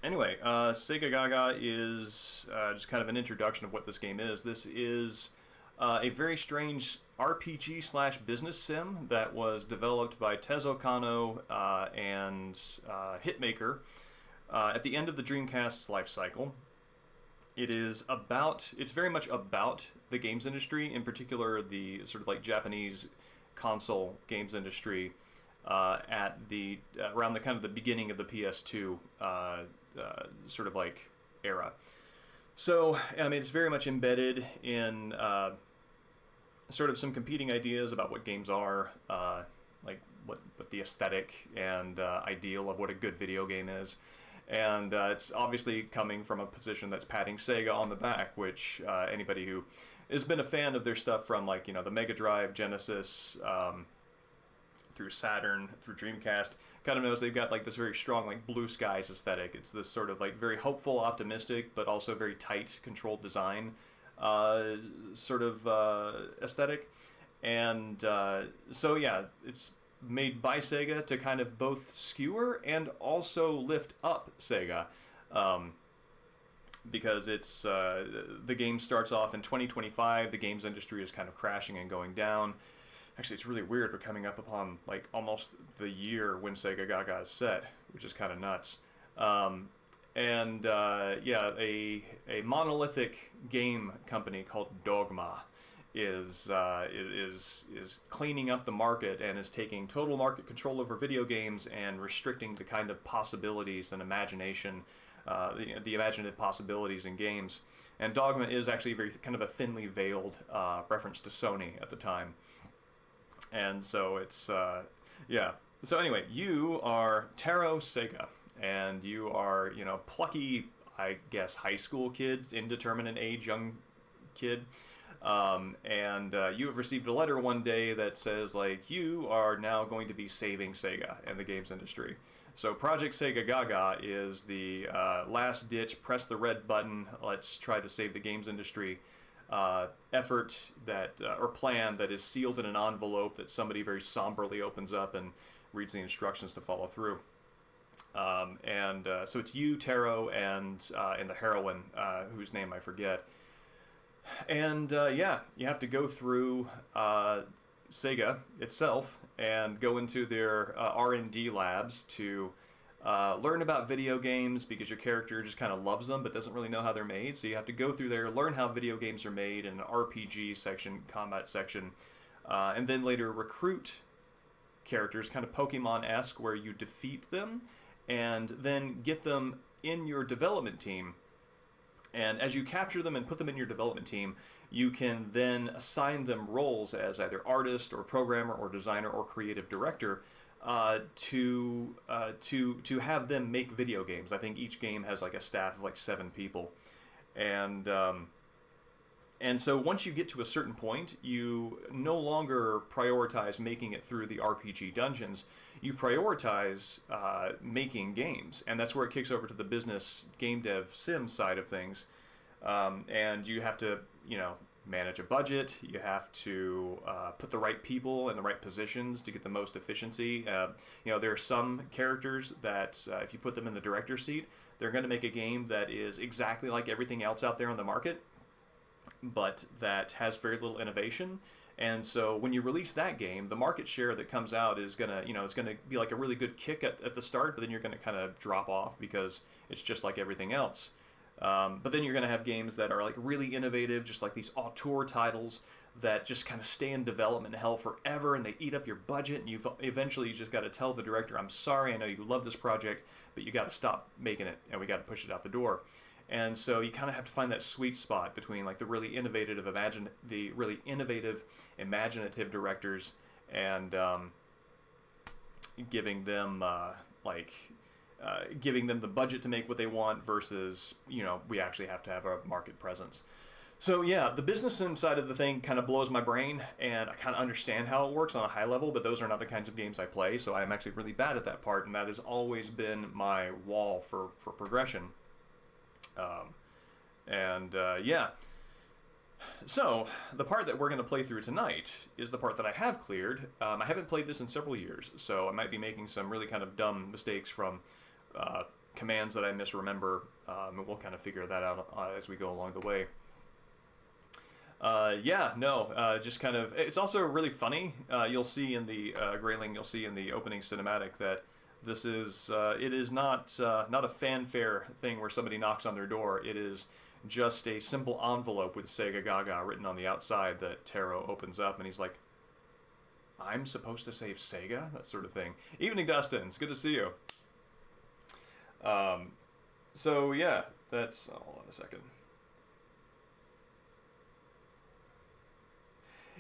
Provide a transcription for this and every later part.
Anyway, Segagaga is just kind of an introduction of what this game is. This is a very strange RPG slash business sim that was developed by Tezo Kano and Hitmaker at the end of the Dreamcast's life cycle. It's very much about the games industry, in particular the sort of like Japanese console games industry at the around the kind of the beginning of the PS2 sort of like era. So I mean, it's very much embedded in sort of some competing ideas about what games are, like what the aesthetic and ideal of what a good video game is. And it's obviously coming from a position that's patting Sega on the back, which anybody who has been a fan of their stuff from like the Mega Drive, Genesis, through Saturn, through Dreamcast, kind of knows they've got like this very strong like blue skies aesthetic. It's this sort of like very hopeful, optimistic, but also very tight, controlled design sort of aesthetic. And so yeah, it's made by Sega to kind of both skewer and also lift up Sega. Because it's the game starts off in 2025, the games industry is kind of crashing and going down. Actually, it's really weird. We're coming up upon like almost the year when Segagaga is set, which is kind of nuts. Yeah, a monolithic game company called Dogma is cleaning up the market and is taking total market control over video games and restricting the kind of possibilities and imagination, the imaginative possibilities in games. And Dogma is actually very kind of a thinly veiled reference to Sony at the time. And so it's yeah. So anyway, you are Taro Sega, and you are plucky, I guess, high school kid, indeterminate age, young kid. And you have received a letter one day that says, like, you are now going to be saving Sega and the games industry. So Project Segagaga is the last-ditch, press the red button, let's try to save the games industry effort that or plan that is sealed in an envelope that somebody very somberly opens up and reads the instructions to follow through. So it's you, Taro, and the heroine, whose name I forget. And yeah, you have to go through Sega itself and go into their R&D labs to learn about video games, because your character just kind of loves them but doesn't really know how they're made. So you have to go through there, learn how video games are made in an RPG section, combat section, and then later recruit characters, kind of Pokemon-esque, where you defeat them and then get them in your development team. And as you capture them and put them in your development team, you can then assign them roles as either artist or programmer or designer or creative director to have them make video games. I think each game has like a staff of like 7 people, and so once you get to a certain point, you no longer prioritize making it through the RPG dungeons. You prioritize making games, and that's where it kicks over to the business game dev sim side of things. And you have to, manage a budget. You have to put the right people in the right positions to get the most efficiency. There are some characters that if you put them in the director's seat, they're going to make a game that is exactly like everything else out there on the market, but that has very little innovation. And so when you release that game, the market share that comes out is gonna, it's gonna be like a really good kick at the start, but then you're gonna kind of drop off because it's just like everything else. But then you're gonna have games that are like really innovative, just like these auteur titles that just kind of stay in development hell forever, and they eat up your budget, and you just got to tell the director, I'm sorry, I know you love this project, but you got to stop making it, and we got to push it out the door. And so you kind of have to find that sweet spot between like the really innovative, imaginative directors and giving them giving them the budget to make what they want versus we actually have to have a market presence. So yeah, the business sim side of the thing kind of blows my brain, and I kind of understand how it works on a high level, but those are not the kinds of games I play, so I'm actually really bad at that part, and that has always been my wall for progression. Yeah. So, the part that we're going to play through tonight is the part that I have cleared. I haven't played this in several years, so I might be making some really kind of dumb mistakes from commands that I misremember, and we'll kind of figure that out as we go along the way. Just kind of. It's also really funny. You'll see in the Grayling, you'll see in the opening cinematic that this is it is not a fanfare thing where somebody knocks on their door. It is just a simple envelope with Segagaga written on the outside that Taro opens up, and he's like, "I'm supposed to save Sega?" That sort of thing. Evening, Dustin. It's good to see you. So yeah, that's. Oh, hold on a second.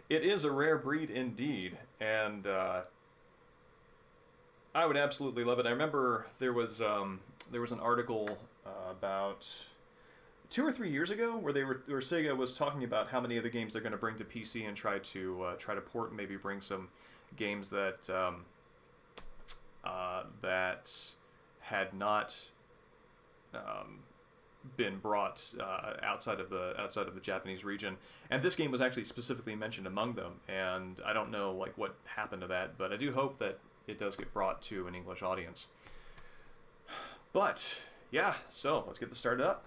It is a rare breed indeed, and I would absolutely love it. I remember there was an article about 2 or 3 years ago where Sega was talking about how many of the games they're going to bring to PC and try to port and maybe bring some games that that had not been brought outside of the Japanese region, and this game was actually specifically mentioned among them. And I don't know like what happened to that, but I do hope that it does get brought to an English audience. But yeah, so let's get this started up.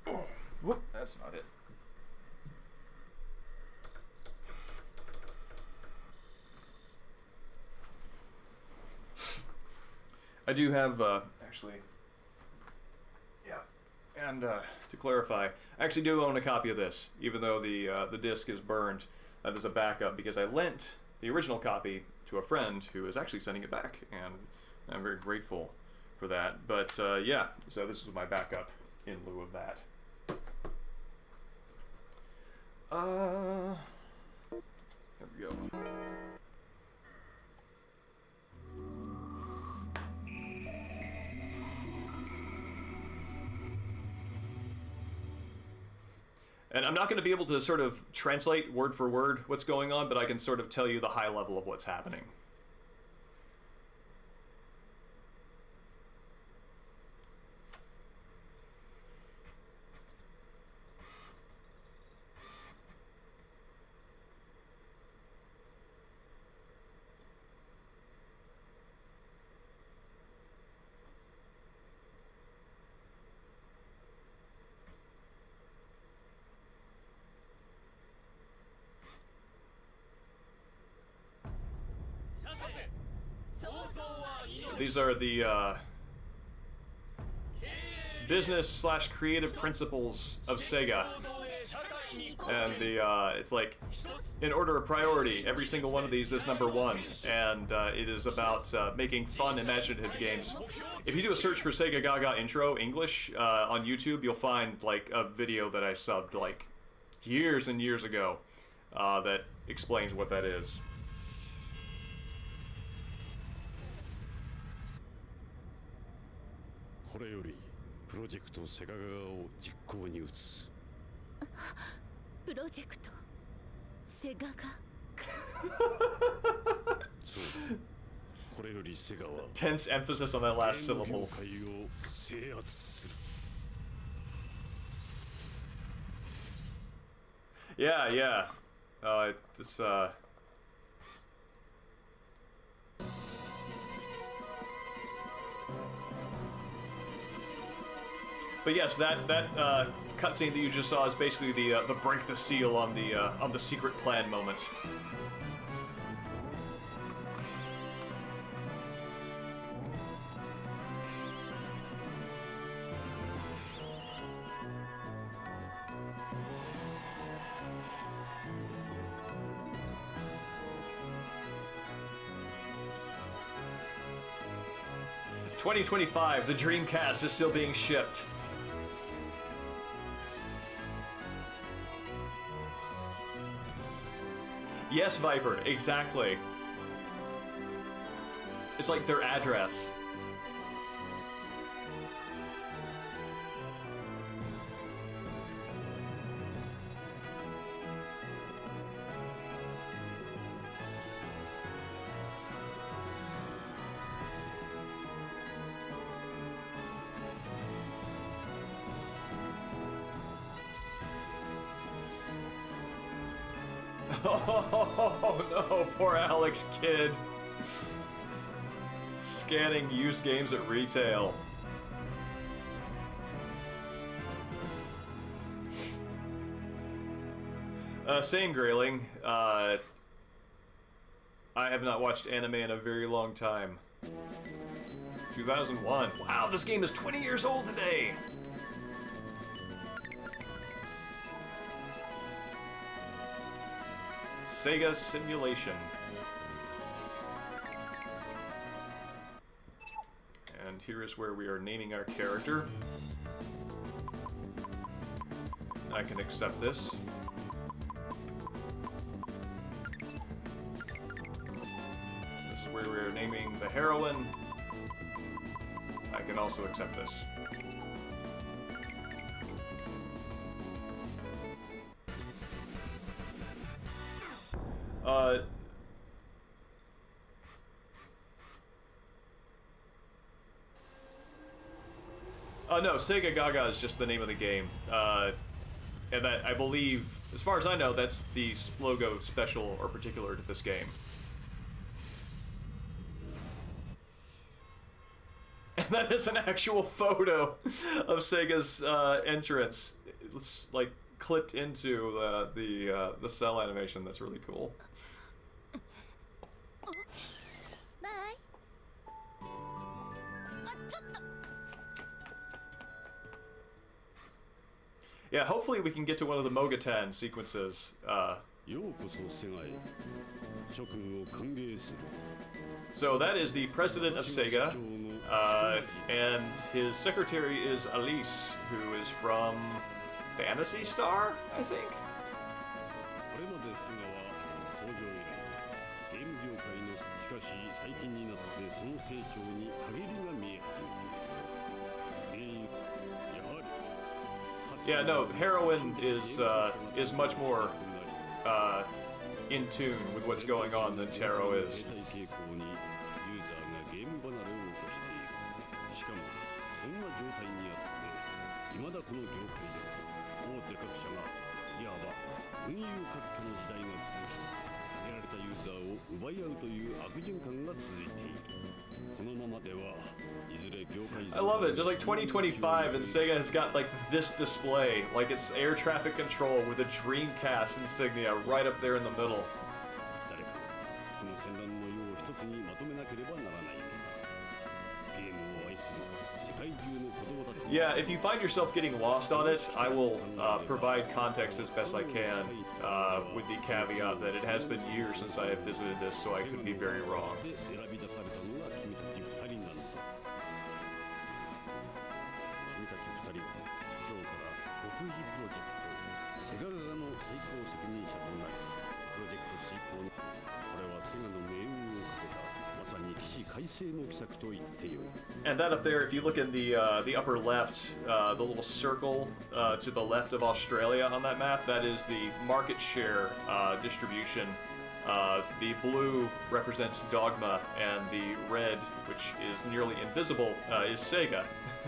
Oh, whoop, that's not it. I do have, actually, yeah, and to clarify, I actually do own a copy of this, even though the disc is burned. That is a backup, because I lent the original copy to a friend who is actually sending it back, and I'm very grateful for that. But yeah, so this is my backup in lieu of that. There we go. And I'm not going to be able to sort of translate word for word what's going on, but I can sort of tell you the high level of what's happening. These are the business/creative principles of Sega. And it's like, in order of priority, every single one of these is number one. And it is about making fun, imaginative games. If you do a search for Segagaga intro English on YouTube, you'll find like a video that I subbed like years and years ago that explains what that is. これよりプロジェクトセガガガを実行に移す。プロジェクトセガガ。そう。これよりセガは Tense emphasis on that last syllable. 界を制圧する。Yeah, yeah. This But yes, that cutscene that you just saw is basically the break the seal on the secret plan moment. $2025, the Dreamcast is still being shipped. Yes, Viper, exactly. It's like their address. Oh no, poor Alex Kidd. Scanning used games at retail. Same Grayling. I have not watched anime in a very long time. 2001. Wow, this game is 20 years old today! Sega Simulation. And here is where we are naming our character. I can accept this. This is where we are naming the heroine. I can also accept this. No, Segagaga is just the name of the game. And that, I believe, as far as I know, that's the logo special or particular to this game. And that is an actual photo of Sega's entrance. It's like clipped into the cell animation. That's really cool. Bye. Yeah, hopefully we can get to one of the Mogatan sequences. So that is the president of Sega, and his secretary is Alice, who is from Phantasy Star, I think? Yeah, no, Heroine is much more in tune with what's going on than Taro is. I love it. Just like 2025 and Sega has got like this display, like it's air traffic control with a Dreamcast insignia right up there in the middle. Yeah, if you find yourself getting lost on it, I will provide context as best I can, with the caveat that it has been years since I have visited this, so I could be very wrong. And that up there, if you look in the upper left, the little circle to the left of Australia on that map, that is the market share distribution. The blue represents Dogma, and the red, which is nearly invisible, is Sega,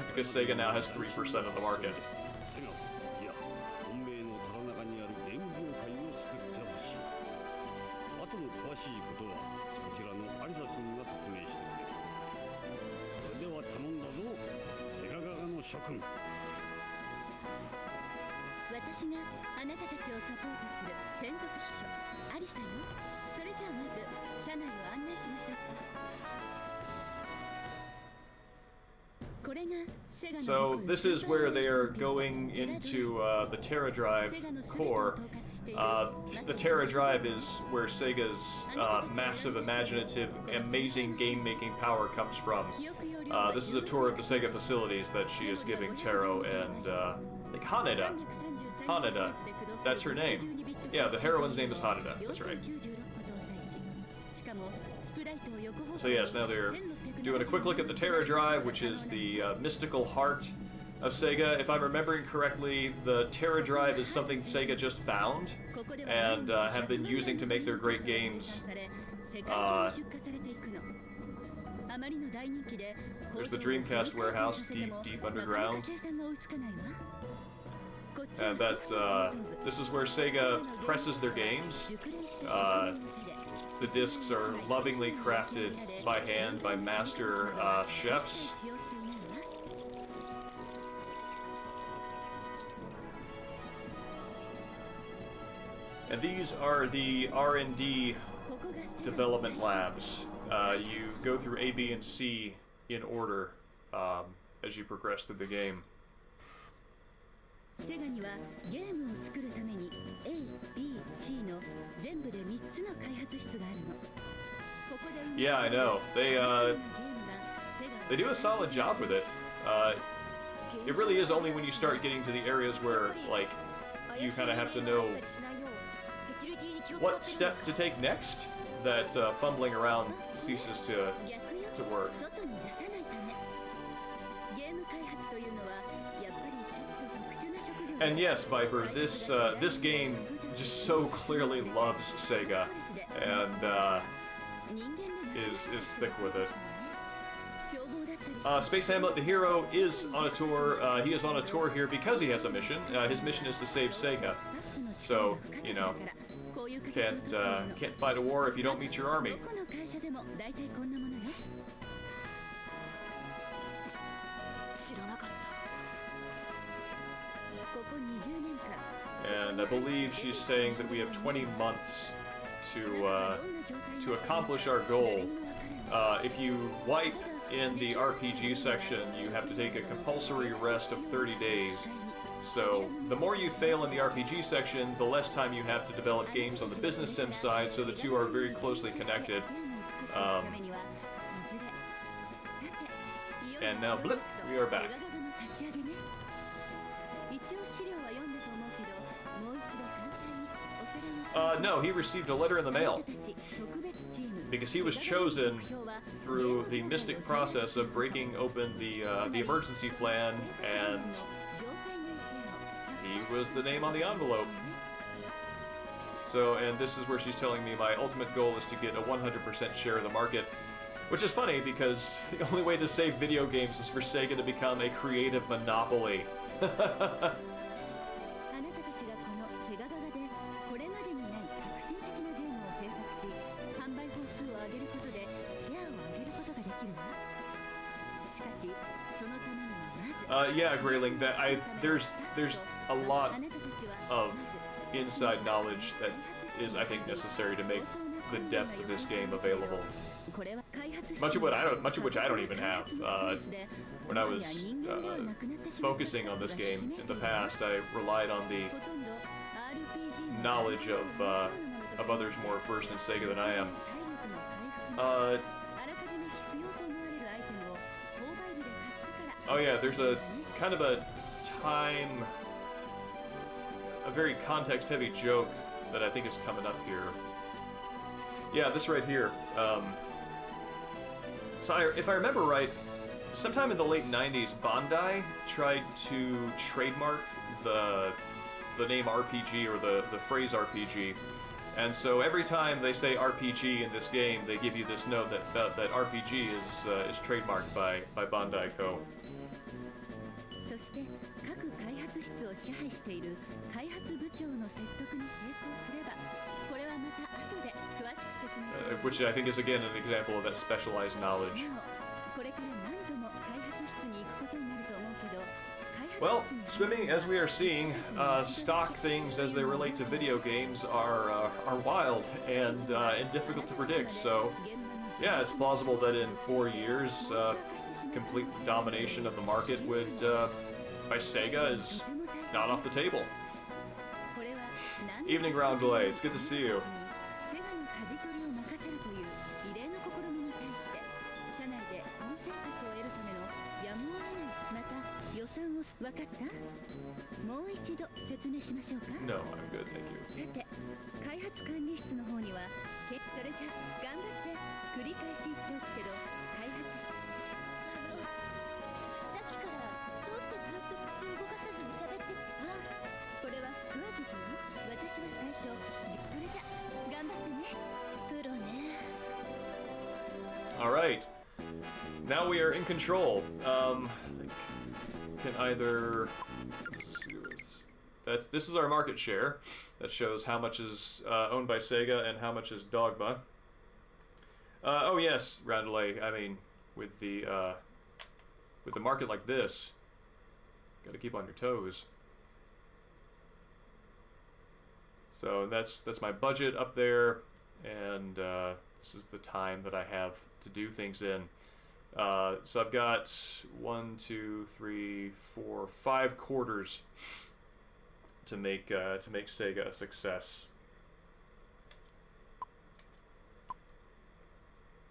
because Sega now has 3% of the market. So this is where they are going into the Terra Drive core. The Terra Drive is where Sega's massive, imaginative, amazing game-making power comes from. This is a tour of the Sega facilities that she is giving Taro and like Haneda. Haneda, that's her name. Yeah, the heroine's name is Haneda. That's right. So yes, now they're doing a quick look at the Terra Drive, which is the mystical heart of Sega. If I'm remembering correctly, the Terra Drive is something Sega just found and have been using to make their great games. There's the Dreamcast warehouse deep, deep underground. And this is where Sega presses their games. The discs are lovingly crafted by hand by master chefs. And these are the R&D development labs. You go through A, B, and C in order as you progress through the game. Yeah, I know. They do a solid job with it. It really is only when you start getting to the areas where, like, you kind of have to know what step to take next that fumbling around ceases to work. And yes, Viper, this game just so clearly loves Sega, and is thick with it. Space Hamlet, the hero, is on a tour. He is on a tour here because he has a mission. His mission is to save Sega. So, you know, can't fight a war if you don't meet your army. And I believe she's saying that we have 20 months to accomplish our goal. If you wipe in the RPG section, you have to take a compulsory rest of 30 days. So the more you fail in the RPG section, the less time you have to develop games on the business sim side, so the two are very closely connected. And now, blip, we are back. No, he received a letter in the mail because he was chosen through the mystic process of breaking open the emergency plan, and he was the name on the envelope. So, and this is where she's telling me my ultimate goal is to get a 100% share of the market, which is funny because the only way to save video games is for Sega to become a creative monopoly. Yeah, Grayling, there's a lot of inside knowledge that is, I think, necessary to make the depth of this game available. Much of which I don't even have. When I was focusing on this game in the past, I relied on the knowledge of others more versed in Sega than I am. Oh yeah, there's a kind of a very context-heavy joke that I think is coming up here. Yeah, this right here. So if I remember right, sometime in the late 90s, Bandai tried to trademark the name RPG or the phrase RPG. And so every time they say RPG in this game, they give you this note that RPG is trademarked by Bandai Co. Which I think is again an example of that specialized knowledge. Well, swimming, as we are seeing, stock things as they relate to video games are wild and difficult to predict. So, yeah, it's plausible that in 4 years, complete domination of the market would by Sega is not off the table. Evening, Round Glade. It's good to see you. No, I'm good, thank you. Alright. Now we are in control. Can either... this is our market share. That shows how much is owned by Sega and how much is Dogma. Oh yes, Roundelay. I mean, with the market like this, gotta keep on your toes. So that's my budget up there, and this is the time that I have to do things in. So I've got 1, 2, 3, 4, 5 quarters to make Sega a success.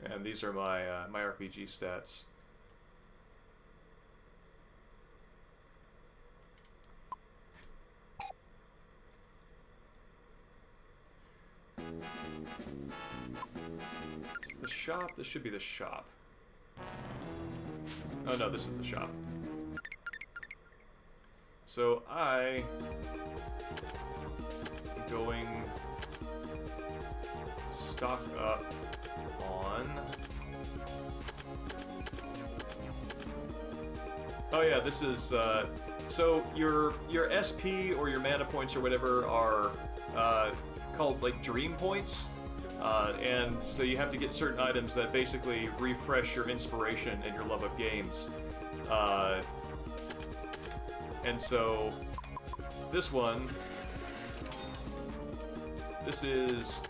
And these are my my RPG stats. Is this the shop? This should be the shop. Oh no, this is the shop. So I am going to stock up on... Oh yeah, this is so your SP or your mana points or whatever are called like dream points. And so you have to get certain items that basically refresh your inspiration and your love of games. And so this one, this is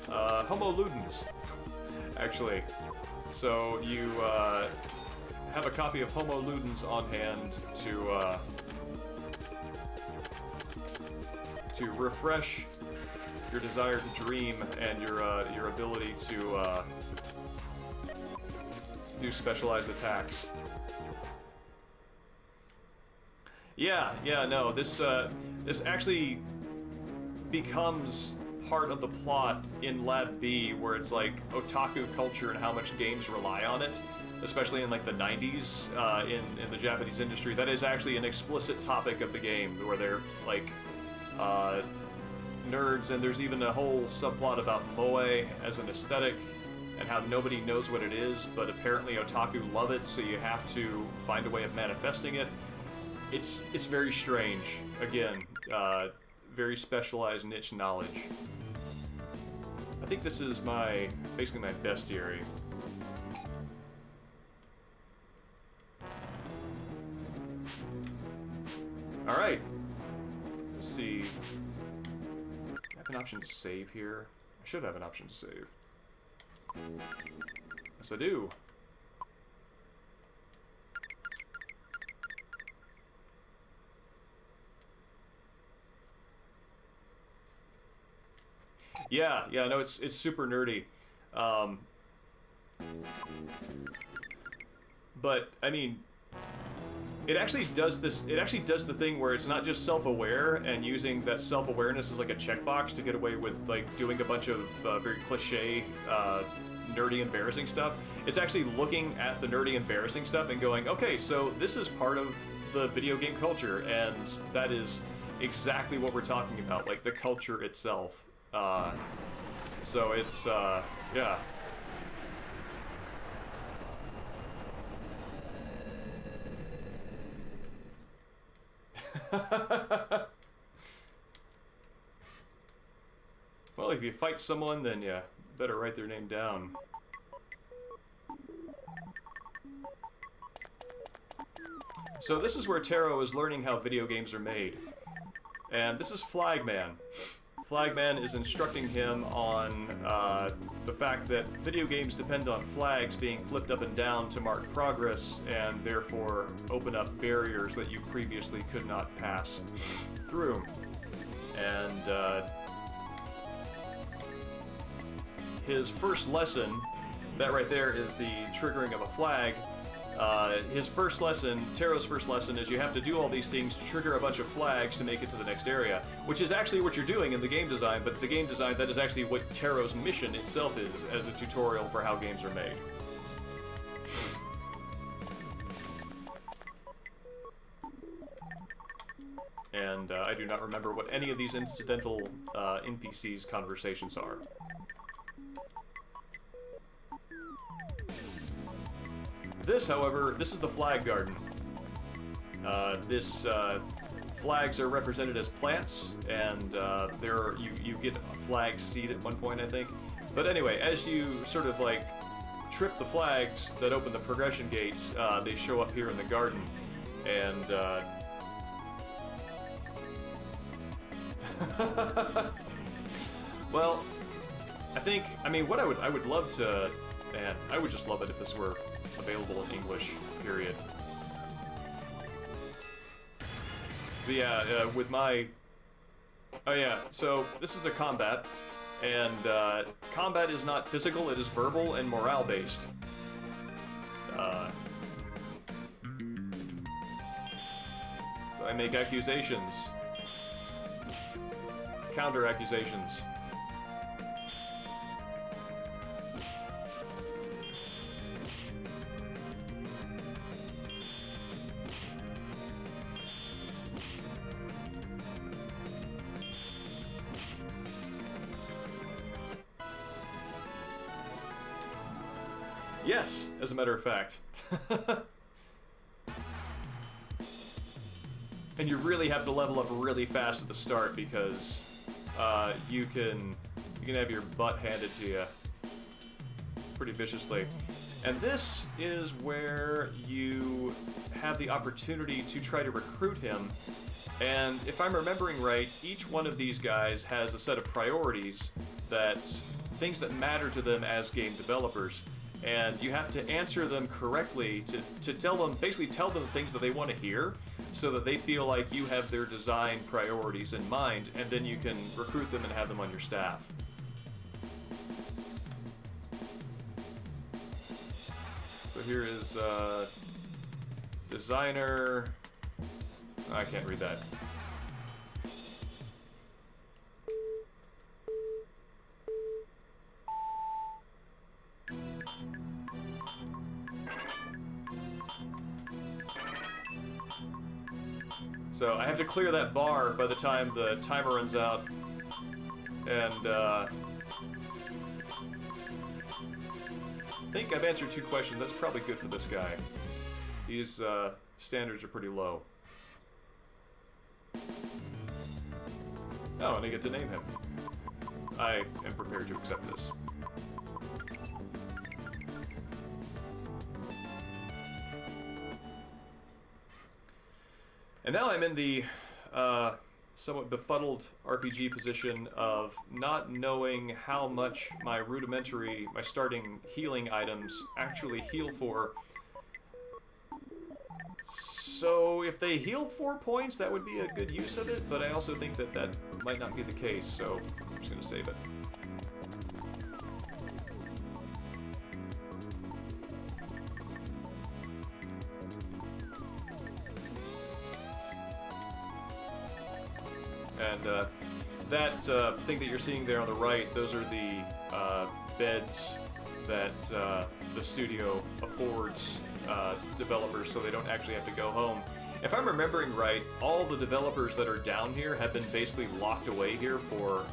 Homo Ludens, actually. So you have a copy of Homo Ludens on hand to refresh your desire to dream and your ability to do specialized attacks. Yeah, no, this actually becomes part of the plot in Lab B, where it's like otaku culture and how much games rely on it, especially in like the 90s in the Japanese industry. That is actually an explicit topic of the game, where they're like nerds, and there's even a whole subplot about moe as an aesthetic and how nobody knows what it is, but apparently otaku love it, so you have to find a way of manifesting it. It's very strange. Again, very specialized niche knowledge. I think this is basically my bestiary. Alright. Let's see. I have an option to save here. I should have an option to save. Yes, I do. Yeah, no, it's super nerdy. But I mean, it actually does this. It actually does the thing where it's not just self-aware and using that self-awareness as like a checkbox to get away with like doing a bunch of very cliche, nerdy, embarrassing stuff. It's actually looking at the nerdy, embarrassing stuff and going, okay, so this is part of the video game culture, and that is exactly what we're talking about, like the culture itself. So it's yeah. Well, if you fight someone, then you better write their name down. So this is where Taro is learning how video games are made. And this is Flagman. Flagman is instructing him on the fact that video games depend on flags being flipped up and down to mark progress, and therefore open up barriers that you previously could not pass through. And his first lesson, that right there is the triggering of a flag. His first lesson, Taro's first lesson, is you have to do all these things to trigger a bunch of flags to make it to the next area, which is actually what you're doing in the game design, but the game design, that is actually what Taro's mission itself is, as a tutorial for how games are made. And I do not remember what any of these incidental NPCs' conversations are. This, however, this is the Flag Garden. This flags are represented as plants, and you get a flag seed at one point, I think. But anyway, as you sort of like trip the flags that open the progression gates, they show up here in the garden, and well, I mean, what I would love to, man, I would just love it if this were available in English, period. But yeah, with my, oh yeah, so this is a combat, and combat is not physical, it is verbal and morale based. So I make accusations, counter accusations. Yes, as a matter of fact. And you really have to level up really fast at the start because you can have your butt handed to you pretty viciously. And this is where you have the opportunity to try to recruit him. And if I'm remembering right, each one of these guys has a set of priorities, things that matter to them as game developers. And you have to answer them correctly to tell them things that they want to hear, so that they feel like you have their design priorities in mind, and then you can recruit them and have them on your staff. So here is designer. I can't read that. So I have to clear that bar by the time the timer runs out, and I think I've answered 2 questions. That's probably good for this guy. His standards are pretty low. Oh, and I get to name him. I am prepared to accept this. And now I'm in the somewhat befuddled RPG position of not knowing how much my starting healing items actually heal for. So if they heal 4 points, that would be a good use of it, but I also think that that might not be the case, so I'm just going to save it. And that thing that you're seeing there on the right, those are the beds that the studio affords developers so they don't actually have to go home. If I'm remembering right, all the developers that are down here have been basically locked away here for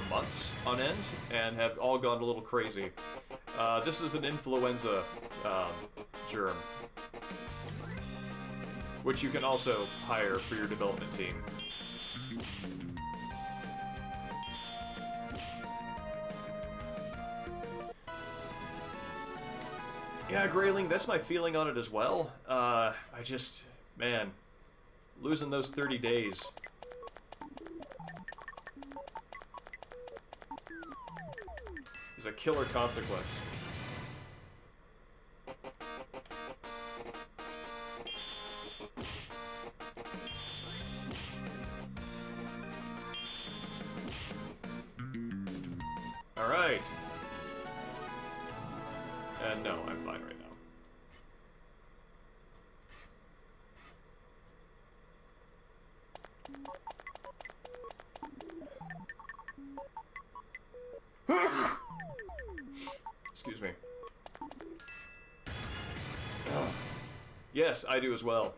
months on end and have all gone a little crazy. This is an influenza germ, which you can also hire for your development team. Yeah, Grayling, that's my feeling on it as well. Man, losing those 30 days. Is a killer consequence. Alright. And no, I'm fine right now. Excuse me. Yes, I do as well.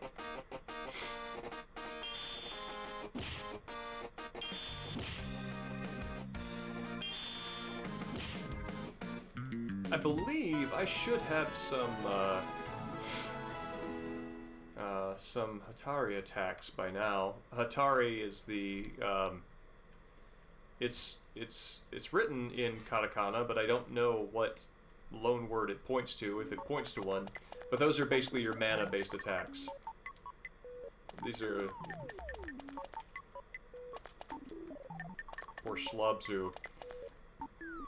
I believe I should have some some Hatari attacks by now. Hatari is the it's written in katakana, but I don't know what loan word it points to, if it points to one. But those are basically your mana-based attacks. These are poor schlubs who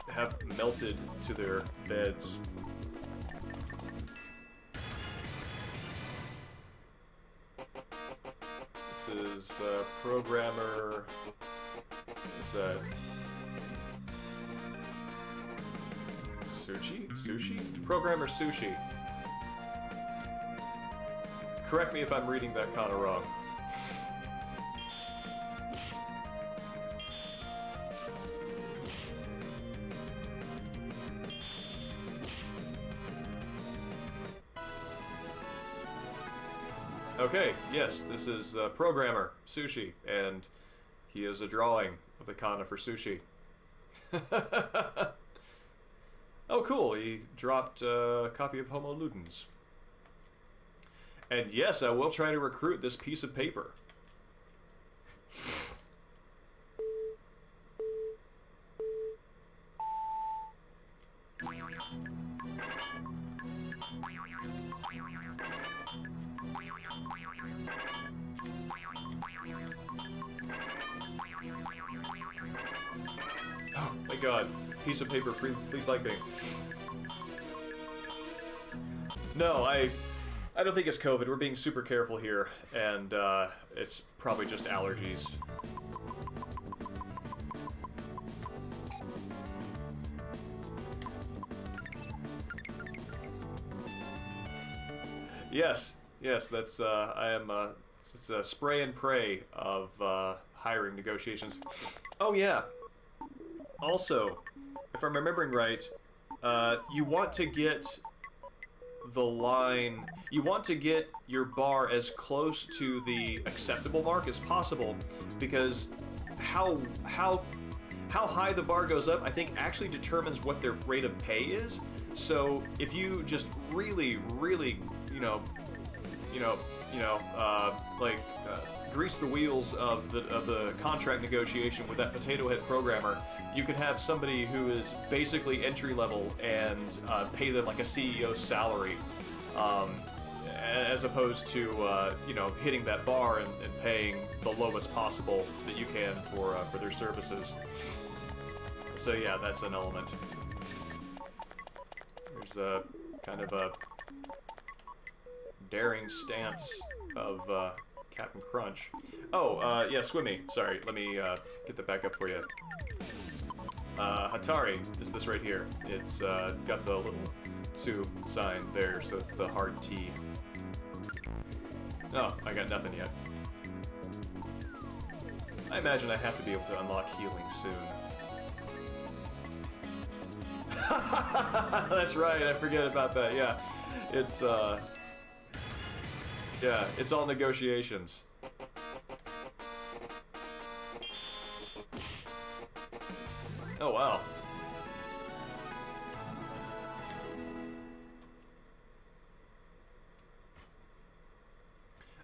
have melted to their beds. This is programmer. Is that Sushi? Sushi? Programmer Sushi. Correct me if I'm reading that kind of wrong. Okay, yes, this is Programmer Sushi, and he is a drawing of the kana for sushi. Oh, cool, he dropped a copy of Homo Ludens. And yes, I will try to recruit this piece of paper. Oh my god, piece of paper, please like me. No, I don't think it's COVID. We're being super careful here, and it's probably just allergies. Yes, that's I am. It's a spray and pray of hiring negotiations. Oh yeah. Also, if I'm remembering right, you want to get the line, you want to get your bar as close to the acceptable mark as possible, because how high the bar goes up, I think, actually determines what their rate of pay is. So if you just really, grease the wheels of the contract negotiation with that potato head programmer, you could have somebody who is basically entry level and pay them like a CEO's salary, as opposed to hitting that bar and paying the lowest possible that you can for their services. So yeah, that's an element. There's a kind of a daring stance of Captain Crunch. Oh, yeah, Swimmy. Sorry, let me get that back up for you. Hatari is this right here. It's got the little Tsu sign there, so it's the hard T. Oh, I got nothing yet. I imagine I have to be able to unlock healing soon. That's right, I forget about that, yeah. It's, yeah, it's all negotiations. Oh, wow.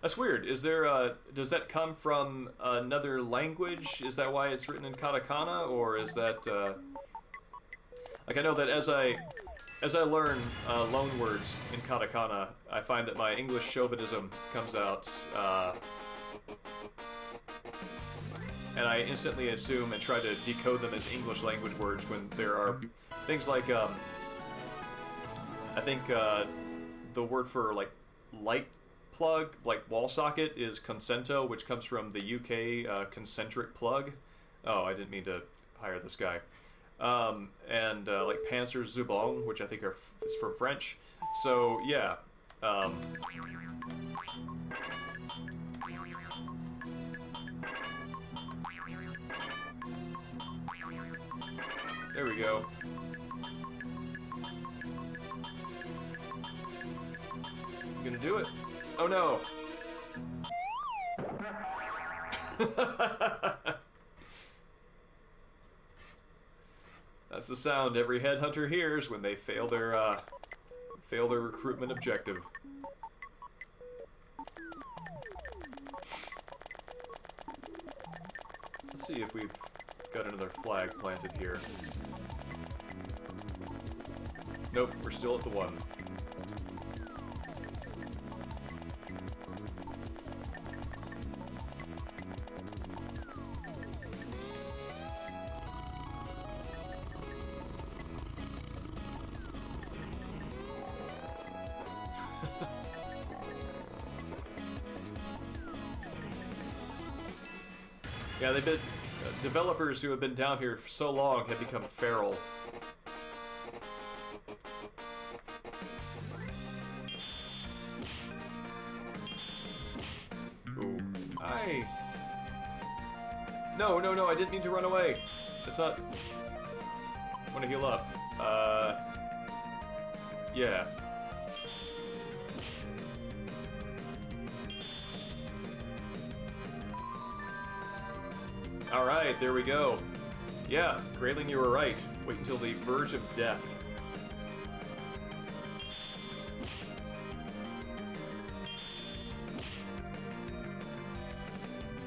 That's weird. Is there, does that come from another language? Is that why it's written in katakana, or is that, like, I know that as I learn loan words in katakana, I find that my English chauvinism comes out, and I instantly assume and try to decode them as English language words when there are things like, I think the word for, like, light plug, like wall socket, is consento, which comes from the UK concentric plug. Oh, I didn't mean to hire this guy. And like Panzer Zubong, which I think is from French. So yeah. There we go. You gonna do it? Oh no! That's the sound every headhunter hears when they fail their recruitment objective. see if we've got another flag planted here. Nope, we're still at the 1. Yeah, they've been developers who have been down here for so long have become feral. Ooh. Hi. No, no, no, I didn't mean to run away. It's not... I want to heal up. Yeah. Alright, there we go. Yeah, Grayling, you were right. Wait until the verge of death.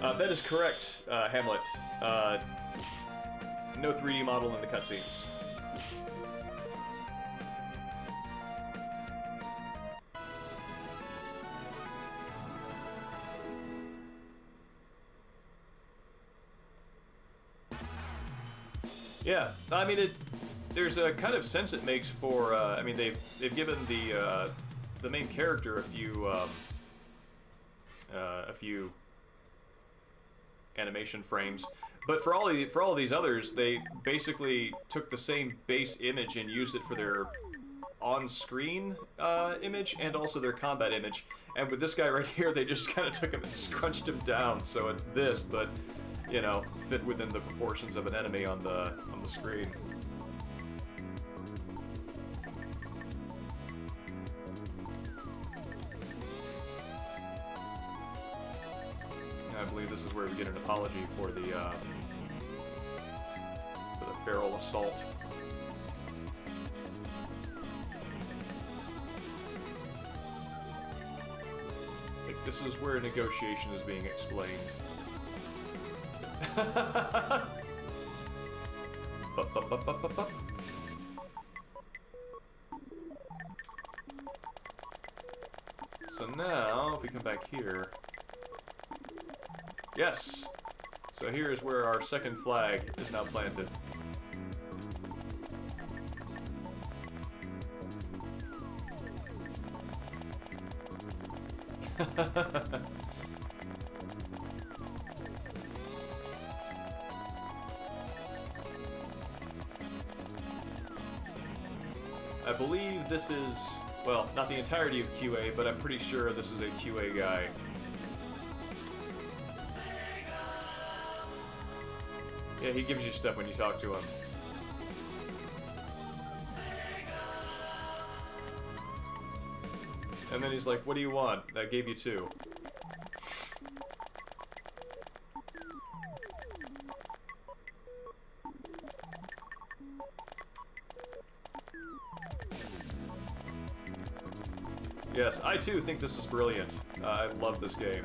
That is correct, Hamlet. No 3D model in the cutscenes. Yeah, I mean, there's a kind of sense it makes for. I mean, they've given the main character a few animation frames, but for all these others, they basically took the same base image and used it for their on-screen image and also their combat image. And with this guy right here, they just kind of took him and scrunched him down, so it's this, but you know, fit within the proportions of an enemy on the screen. I believe this is where we get an apology for the feral assault. Like, this is where negotiation is being explained. So now, if we come back here... Yes! So here is where our second flag is now planted. I believe this is, well, not the entirety of QA, but I'm pretty sure this is a QA guy. Yeah, he gives you stuff when you talk to him. And then he's like, what do you want? I gave you 2. Yes, I too think this is brilliant. I love this game.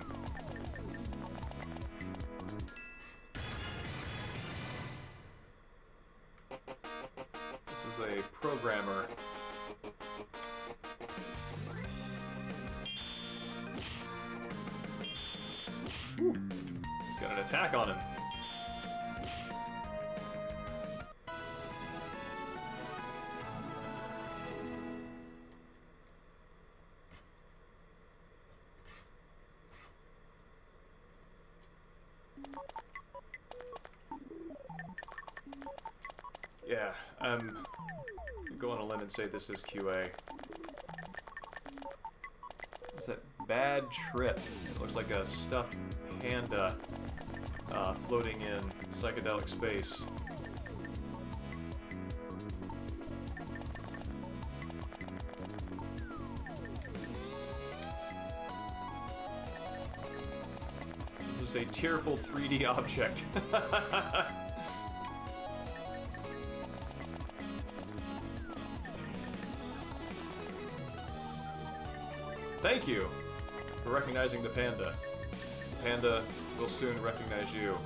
This is a programmer. Ooh. He's got an attack on him. Yeah, I'm going on a limb and say this is QA. What's that? Bad Trip. It looks like a stuffed panda floating in psychedelic space. This is a tearful 3D object. Thank you for recognizing the panda. The panda will soon recognize you.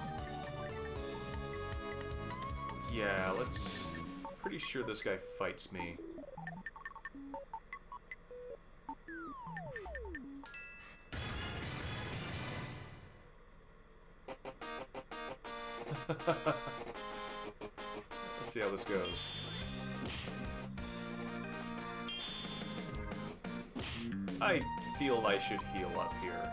Yeah, let's... Pretty sure this guy fights me. Let's see how this goes. I feel I should heal up here.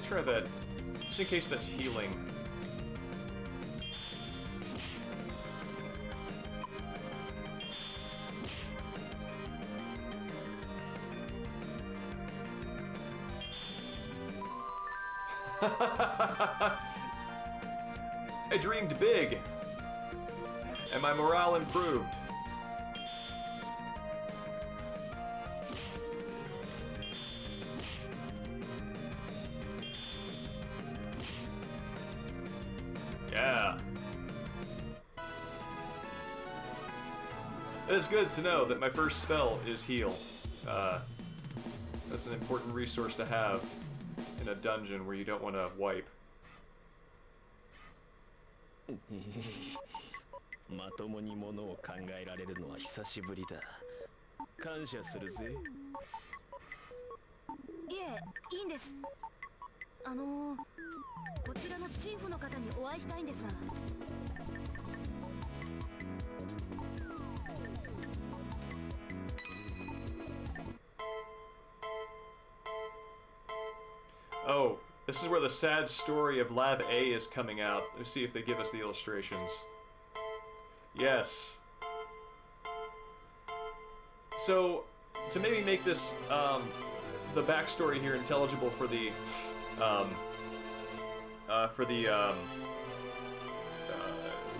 Try that, just in case that's healing. I dreamed big, and my morale improved. Yeah. It's good to know that my first spell is heal. That's an important resource to have in a dungeon where you don't want to wipe. まともにものを考えられるのは久しぶりだ。感謝するぜ。いえ、いいんです。こちらのチーフの方にお会いしたいんですが。Oh, this is where the sad story of Lab A is coming out. Let's see if they give us the illustrations. Yes. So, to maybe make this, the backstory here intelligible for the,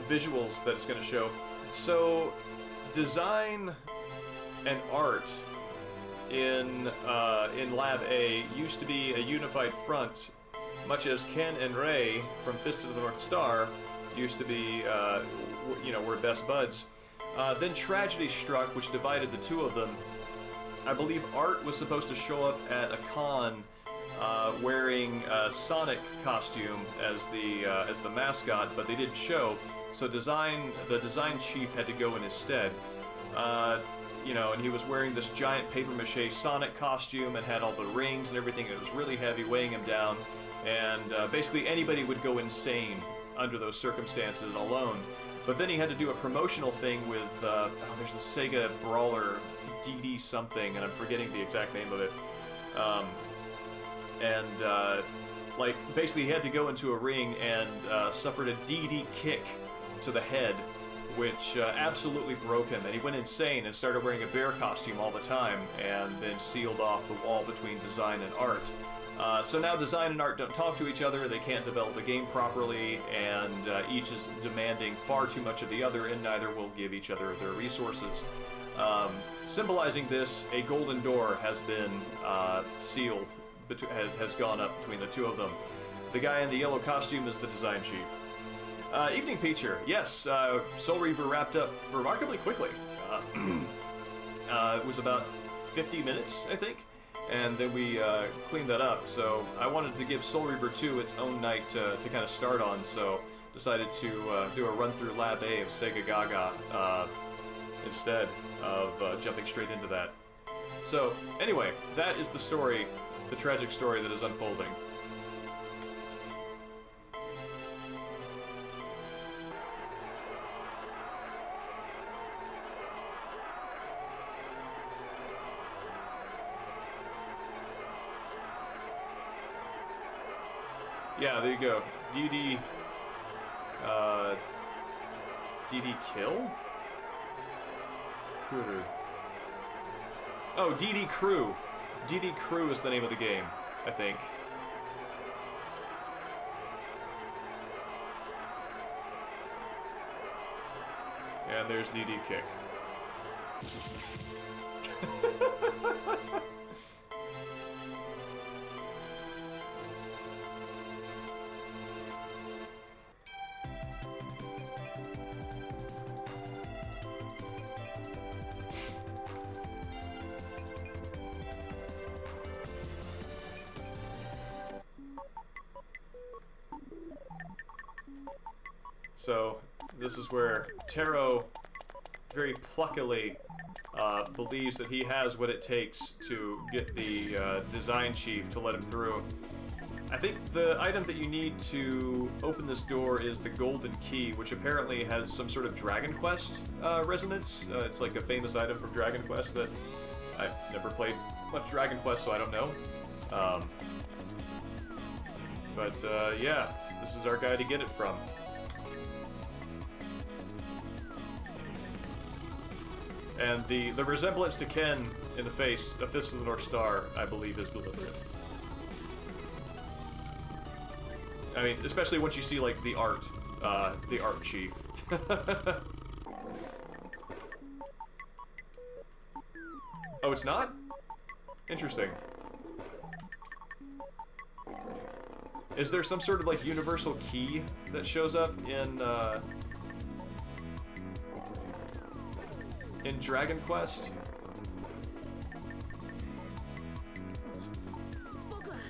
visuals that it's going to show. So, design and art in Lab A used to be a unified front, much as Ken and Ray from Fist of the North Star used to be, were best buds. Then tragedy struck, which divided the two of them. I believe Art was supposed to show up at a con wearing a Sonic costume as the mascot, but they didn't show. So the design chief had to go in his stead. And he was wearing this giant papier-mâché Sonic costume and had all the rings and everything. It was really heavy, weighing him down. And basically anybody would go insane under those circumstances alone. But then he had to do a promotional thing with, there's a Sega brawler, DD something, and I'm forgetting the exact name of it. Basically he had to go into a ring and suffered a DD kick to the head, which absolutely broke him, and he went insane and started wearing a bear costume all the time, and then sealed off the wall between design and art. So now design and art don't talk to each other, they can't develop the game properly, and each is demanding far too much of the other, and neither will give each other their resources. Symbolizing this, a golden door has been sealed, has gone up between the two of them. The guy in the yellow costume is the design chief. Evening Peacher, yes, Soul Reaver wrapped up remarkably quickly. It was about 50 minutes, I think, and then we cleaned that up. So I wanted to give Soul Reaver 2 its own night to kind of start on, so decided to do a run-through Lab A of Segagaga instead of jumping straight into that. So, anyway, that is the story, the tragic story that is unfolding. Yeah, there you go. DD... DD Kill? Kuru. Oh, DD Crew. DD Crew is the name of the game, I think. And there's DD Kick. So this is where Taro very pluckily believes that he has what it takes to get the design chief to let him through. I think the item that you need to open this door is the golden key, which apparently has some sort of Dragon Quest resonance. It's like a famous item from Dragon Quest that I've never played much Dragon Quest, so I don't know. Yeah, this is our guy to get it from. And the resemblance to Ken in the face, a Fist of the North Star, I believe is deliberate. I mean, especially once you see, like, the art chief. Oh, it's not? Interesting. Is there some sort of, like, universal key that shows up in Dragon Quest? 僕はス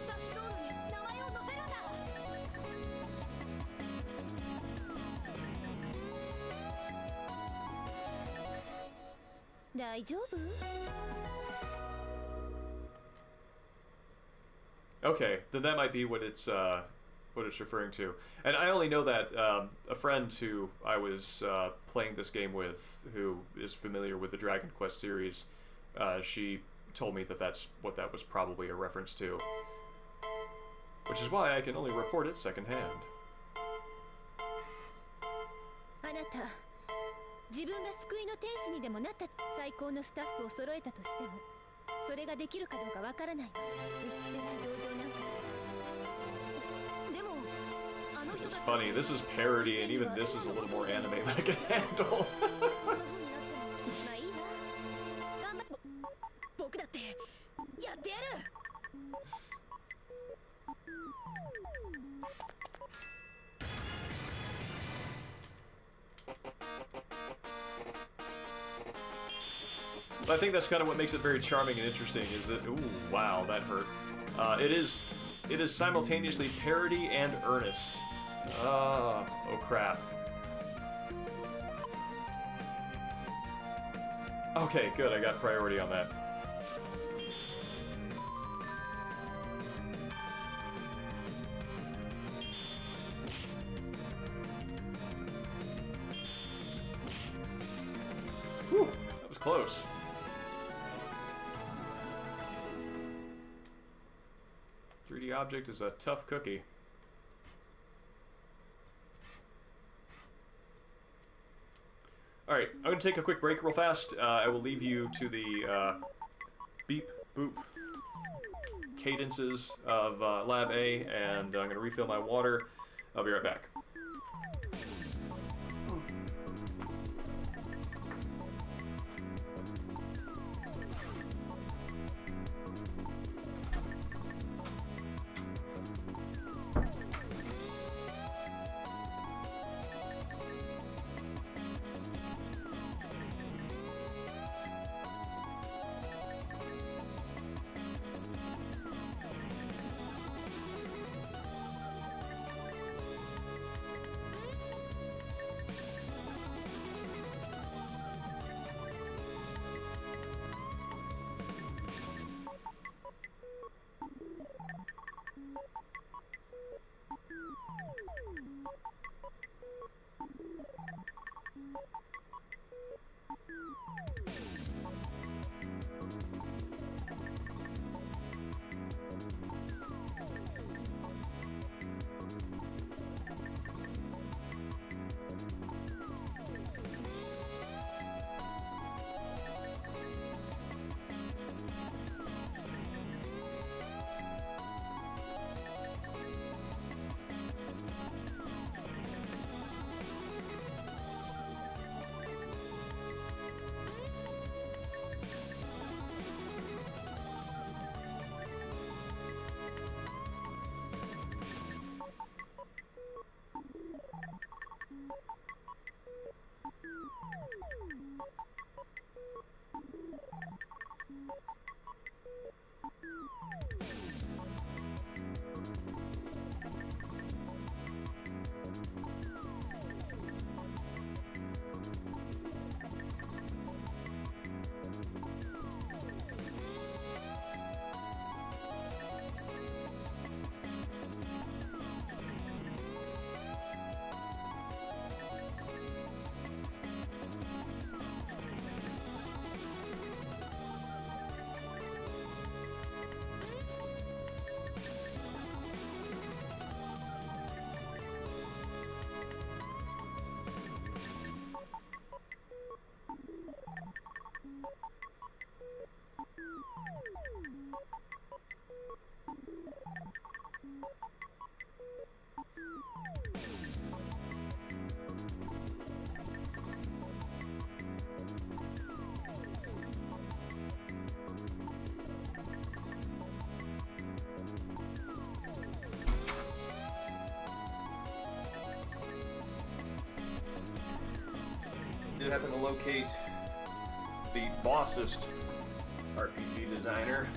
タッフロールに名前を載せるんだ。大丈夫？ Okay, then that might be what it's referring to. And I only know that a friend who I was playing this game with, who is familiar with the Dragon Quest series, she told me that that's what that was probably a reference to. Which is why I can only report it secondhand. あなた、自分が救いの天使にでもなった最高のスタッフを揃えたとしても、それができるかどうかわからないわ。薄っぺらい同情なんか。でも、あの人が It's funny, this is parody, and even this is a little more anime than I can handle. こんな風になっても、まあいいわ。頑張っ。僕だってやってやる。 But I think that's kind of what makes it very charming and interesting. Is that ooh wow that hurt? It is simultaneously parody and earnest. Oh crap. Okay, good. I got priority on that. Whew, that was close. The object is a tough cookie. Alright, I'm going to take a quick break real fast. I will leave you to the beep, boop cadences of Lab A, and I'm going to refill my water. I'll be right back. did happen to locate the bossest RPG designer.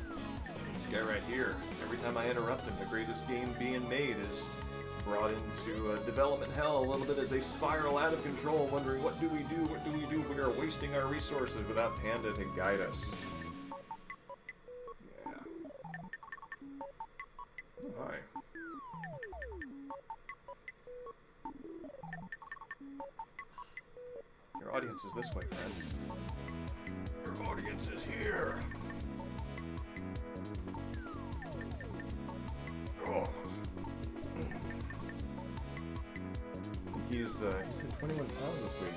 This guy right here. Every time I interrupt him, the greatest game being made is brought into development hell a little bit as they spiral out of control, wondering what do we do, what do we do? We are wasting our resources without Panda to guide us. Yeah. Oh, hi. Your audience is this way, friend. Your audience is here. Oh. He's hit 21 pounds this week.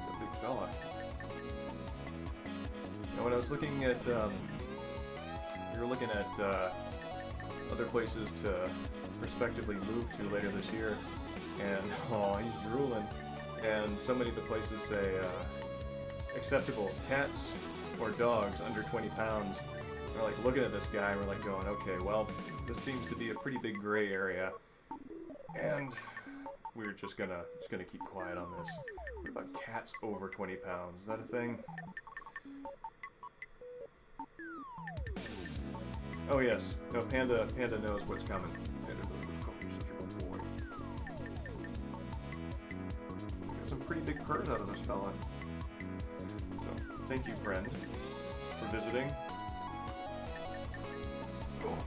He's a big fella. And when I was looking at, we were looking at other places to prospectively move to later this year, and oh, he's drooling. And so many of the places say acceptable cats or dogs under 20 pounds. We're like looking at this guy, and we're like going, okay, well, this seems to be a pretty big gray area, and we're just gonna keep quiet on this. What about cats over 20 pounds? Is that a thing? Oh yes, no, Panda knows what's coming. Panda knows what's coming. He's such a good boy. Got some pretty big purrs out of this fella. So, thank you, friend, for visiting. Oh.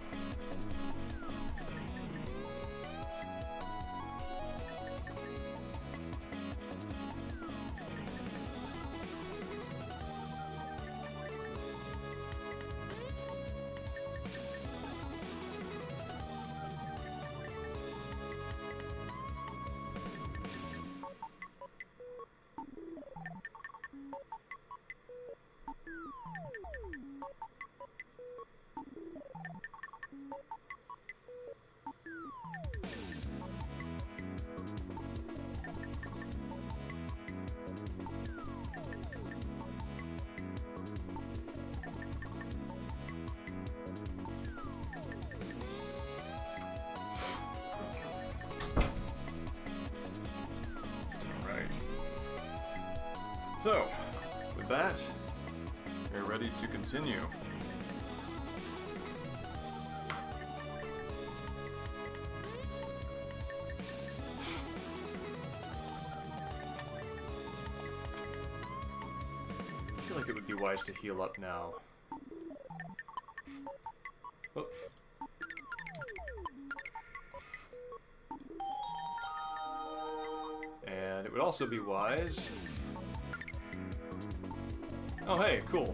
So, with that, we're ready to continue. I feel like it would be wise to heal up now. Oh. And it would also be wise... Oh hey, cool.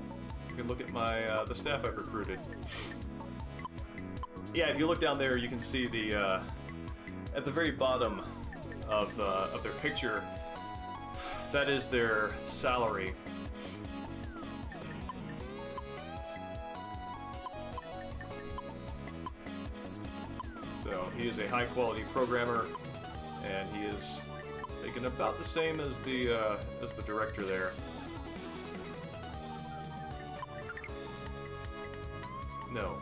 You can look at my the staff I've recruited. Yeah, if you look down there, you can see the at the very bottom of their picture. That is their salary. So he is a high-quality programmer, and he is making about the same as the director there. No.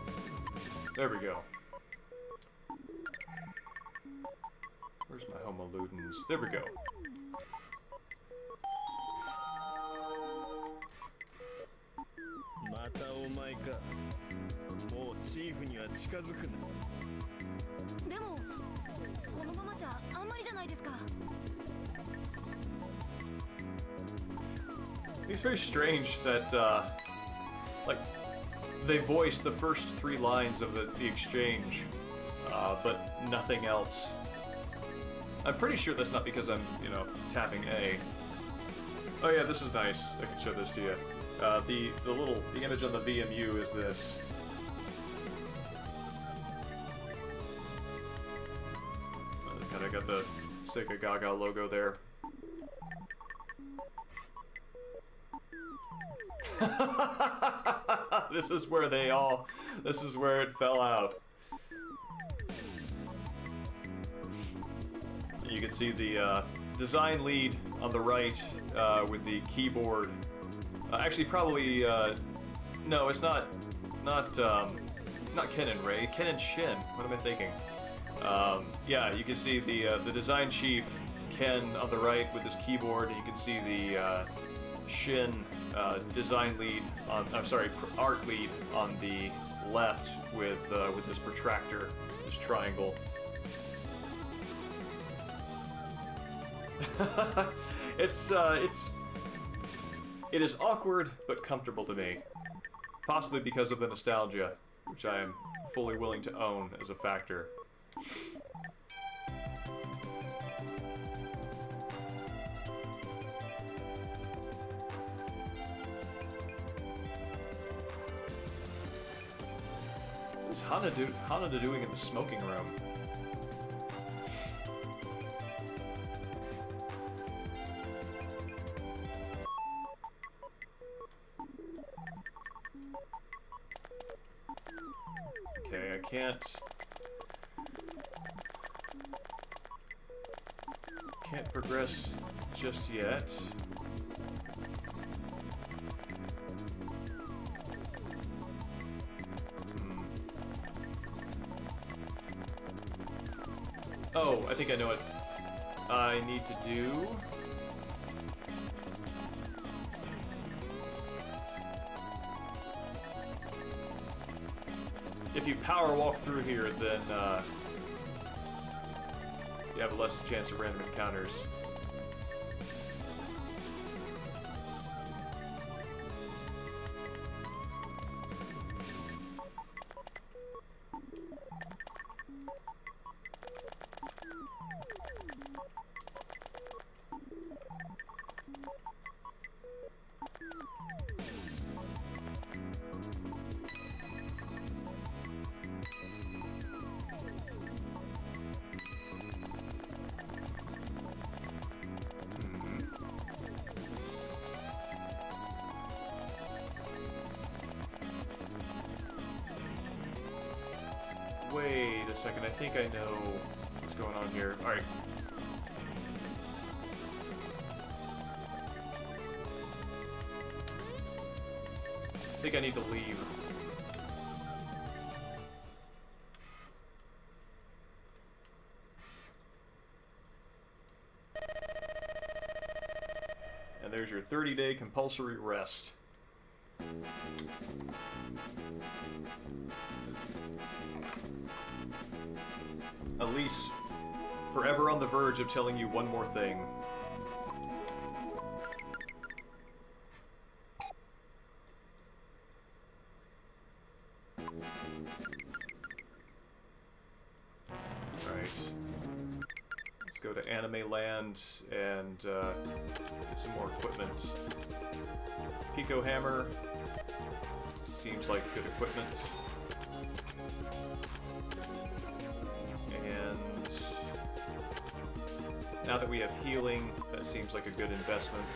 There we go. Where's my Homo Ludens? There we go. It's very strange that, like, they voice the first 3 lines of the exchange, but nothing else. I'm pretty sure that's not because I'm, you know, tapping A. Oh yeah, this is nice. I can show this to you. The image on the VMU is this. Kind of got the Segagaga logo there. This is where it fell out. You can see the design lead on the right with the keyboard. Actually, probably no, it's not Ken and Ray. Ken and Shin. What am I thinking? Yeah, you can see the design chief Ken on the right with his keyboard, and you can see the Shin design lead on, I'm sorry, art lead on the left with his protractor, his triangle. It is awkward but comfortable to me, possibly because of the nostalgia, which I am fully willing to own as a factor. What is Hanada doing in the smoking room? Okay, I can't progress just yet. Oh, I think I know what I need to do. If you power walk through here, then you have a less chance of random encounters. Wait a second, I think I know what's going on here. Alright. I think I need to leave. And there's your 30-day compulsory rest. Elise, forever on the verge of telling you one more thing. Alright. Let's go to Anime Land and get some more equipment. Pico Hammer. Seems like good equipment. Now that we have healing, that seems like a good investment.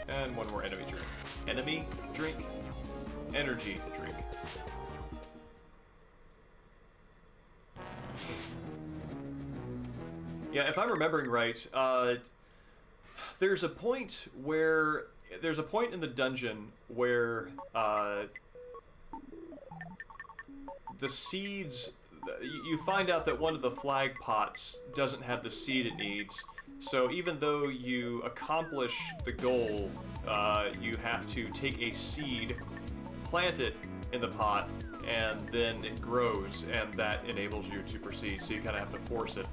And one more enemy drink. Enemy drink? Energy drink. Yeah, if I'm remembering right, there's a point in the dungeon where the seeds. You find out that one of the flag pots doesn't have the seed it needs, so even though you accomplish the goal, you have to take a seed, plant it in the pot, and then it grows, and that enables you to proceed, so you kind of have to force it.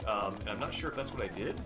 And I'm not sure if that's what I did.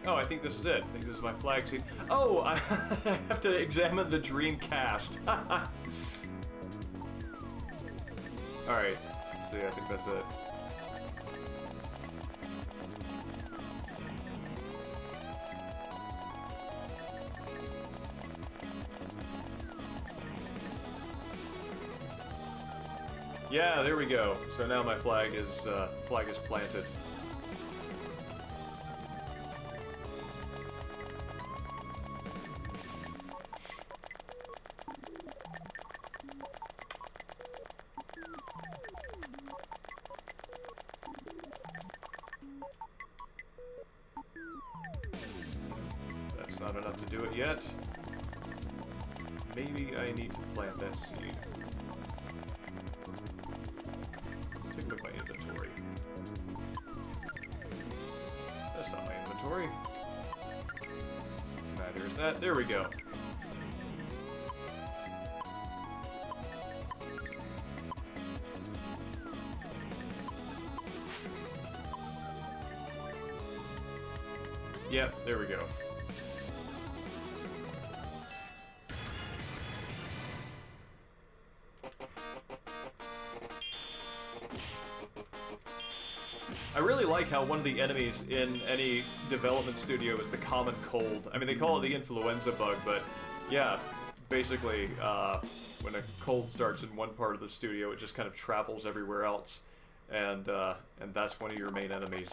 Oh, I think this is it. I think this is my flag seed. Oh, I have to examine the dream cast. Alright, let's see, I think that's it. Yeah, there we go. So now my flag is planted. That's not enough to do it yet. Maybe I need to plant that seed. Let's take a look at my inventory. That's not my inventory. Neither is that. There we go. Yep, there we go. I really like how one of the enemies in any development studio is the common cold. I mean, they call it the influenza bug, but yeah, basically, when a cold starts in one part of the studio, it just kind of travels everywhere else, and that's one of your main enemies.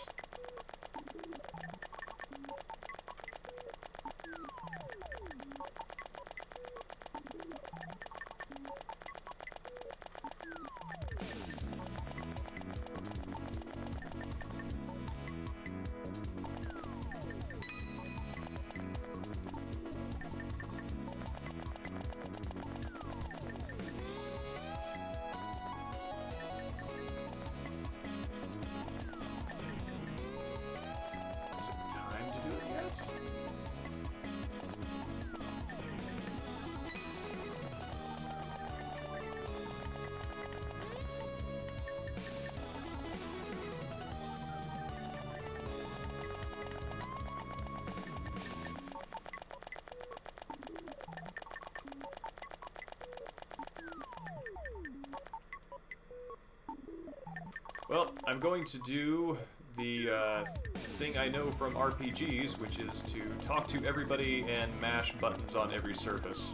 Is it time to do it yet? Well, I'm going to do the thing I know from RPGs, which is to talk to everybody and mash buttons on every surface.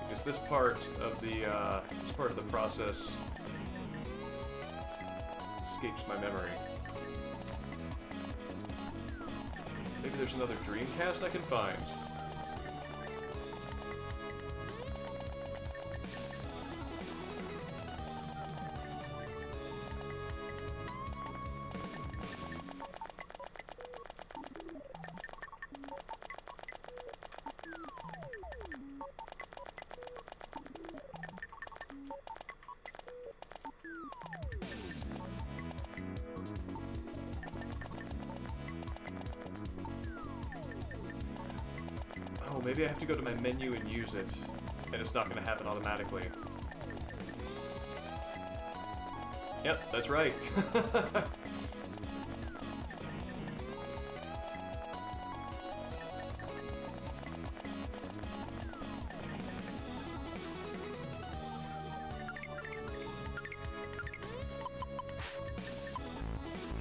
Because this part of the process escapes my memory. Maybe there's another Dreamcast I can find. Oh, maybe I have to go to my menu and use it, and it's not going to happen automatically. Yep, that's right.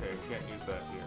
Okay, can't use that here.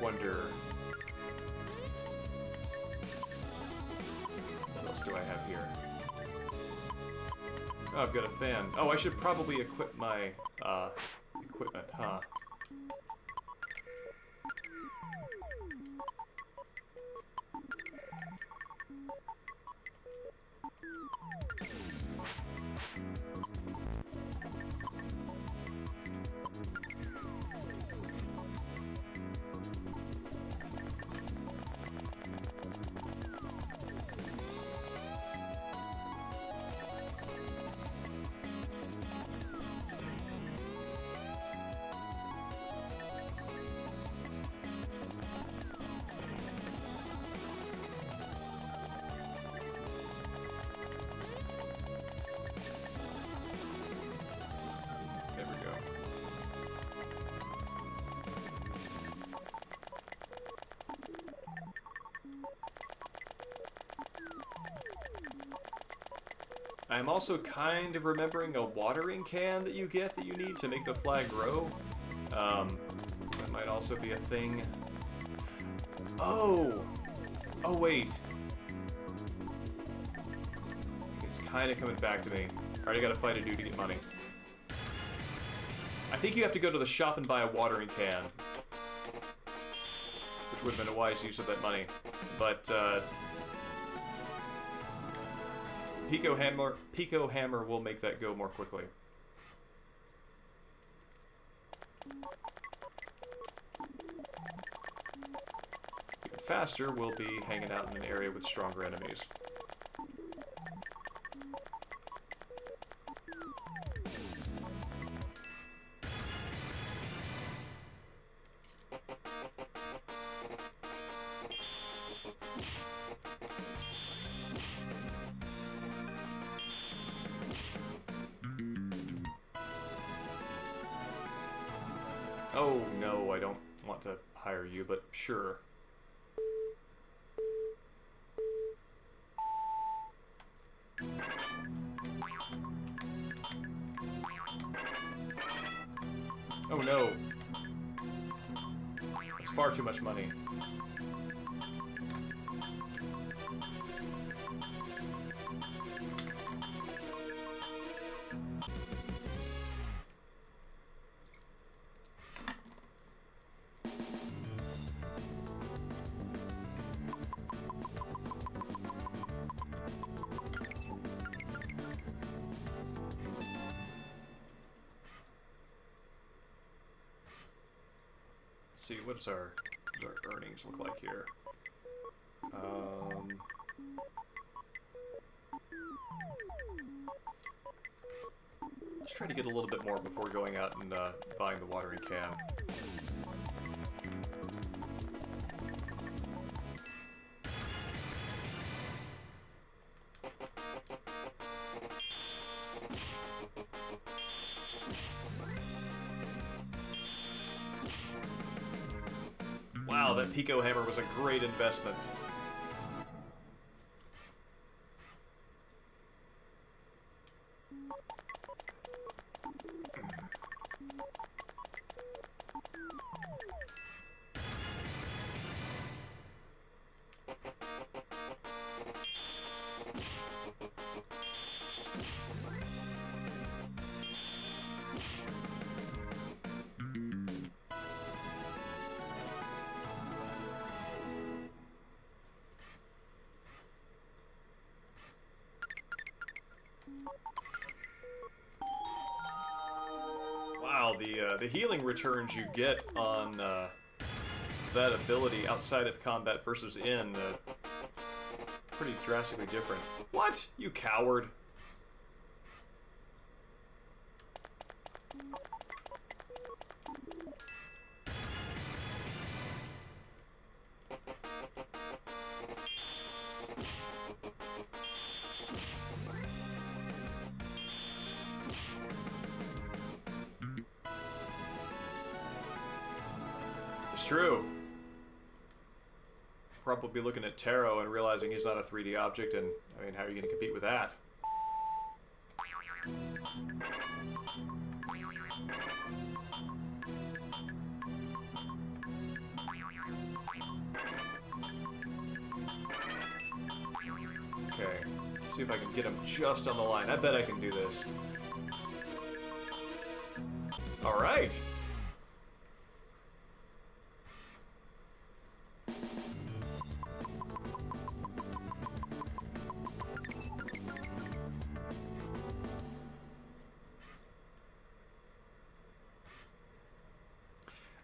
Wonder what else do I have here? Oh, I've got a fan. Oh, I should probably equip my equipment, huh? I'm also kind of remembering a watering can that you get that you need to make the flag grow. That might also be a thing. Oh! Oh, wait. It's kind of coming back to me. Alright, I gotta fight a dude to get money. I think you have to go to the shop and buy a watering can. Which would have been a wise use of that money. But, Pico Hammer will make that go more quickly. Even faster, we'll be hanging out in an area with stronger enemies. Oh, no, I don't want to hire you, but sure. Oh, no. It's far too much money. Let's see, what does our earnings look like here? Let's try to get a little bit more before going out and buying the watering can. Wow, that Pico Hammer was a great investment. Wow, the healing returns you get on that ability outside of combat versus in, pretty drastically different. What? You coward. It's true. Probably looking at Taro and realizing he's not a 3D object, and I mean, how are you going to compete with that? Okay, see if I can get him just on the line. I bet I can do this. All right.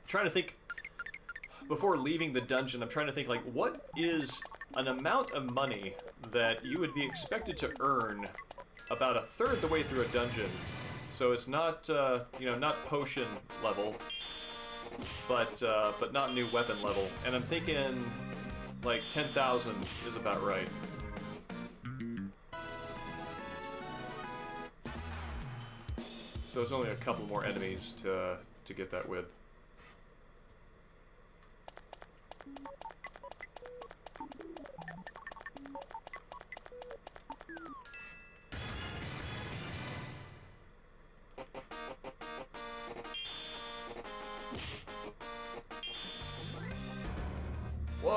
Trying to think, before leaving the dungeon, I'm trying to think, like, what is an amount of money that you would be expected to earn about a third the way through a dungeon? So it's not, you know, not potion level, but not new weapon level. And I'm thinking, like, 10,000 is about right. So it's only a couple more enemies to get that with.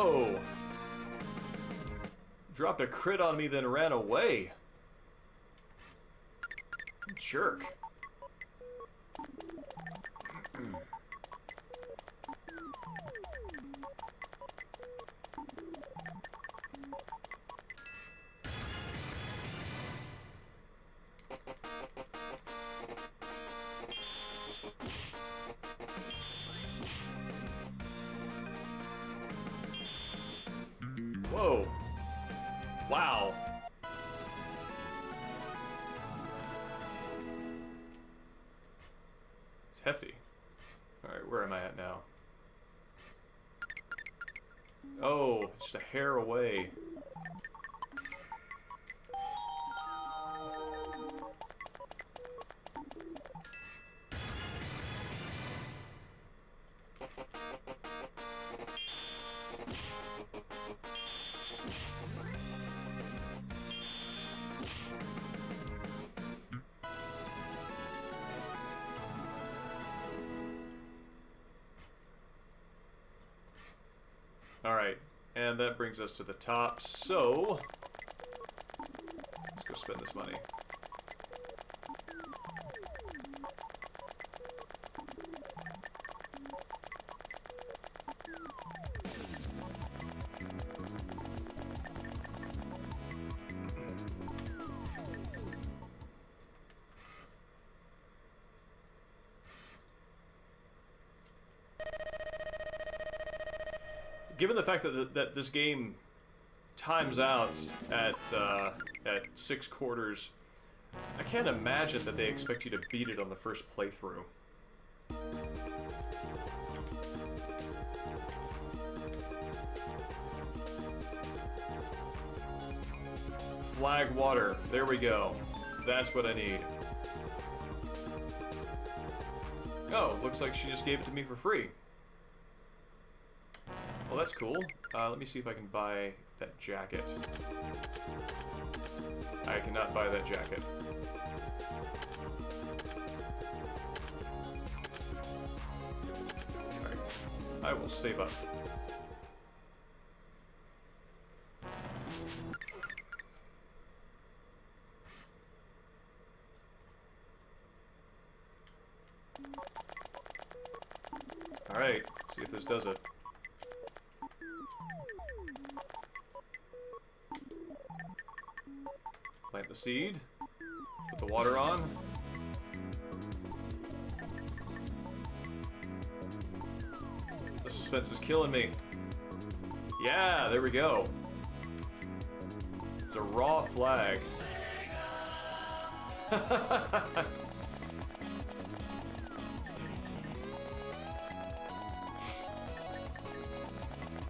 Whoa! Dropped a crit on me, then ran away. Jerk. Whoa. Wow. It's hefty. Alright, where am I at now? Oh, just a hair away. Alright, and that brings us to the top, so let's go spend this money. Given the fact that this game times out at 6 quarters, I can't imagine that they expect you to beat it on the first playthrough. Flag water. There we go. That's what I need. Oh, looks like she just gave it to me for free. Well, that's cool. Let me see if I can buy that jacket. I cannot buy that jacket. Alright. I will save up. Alright, see if this does it. Plant the seed. Put the water on. The suspense is killing me. Yeah, there we go. It's a raw flag.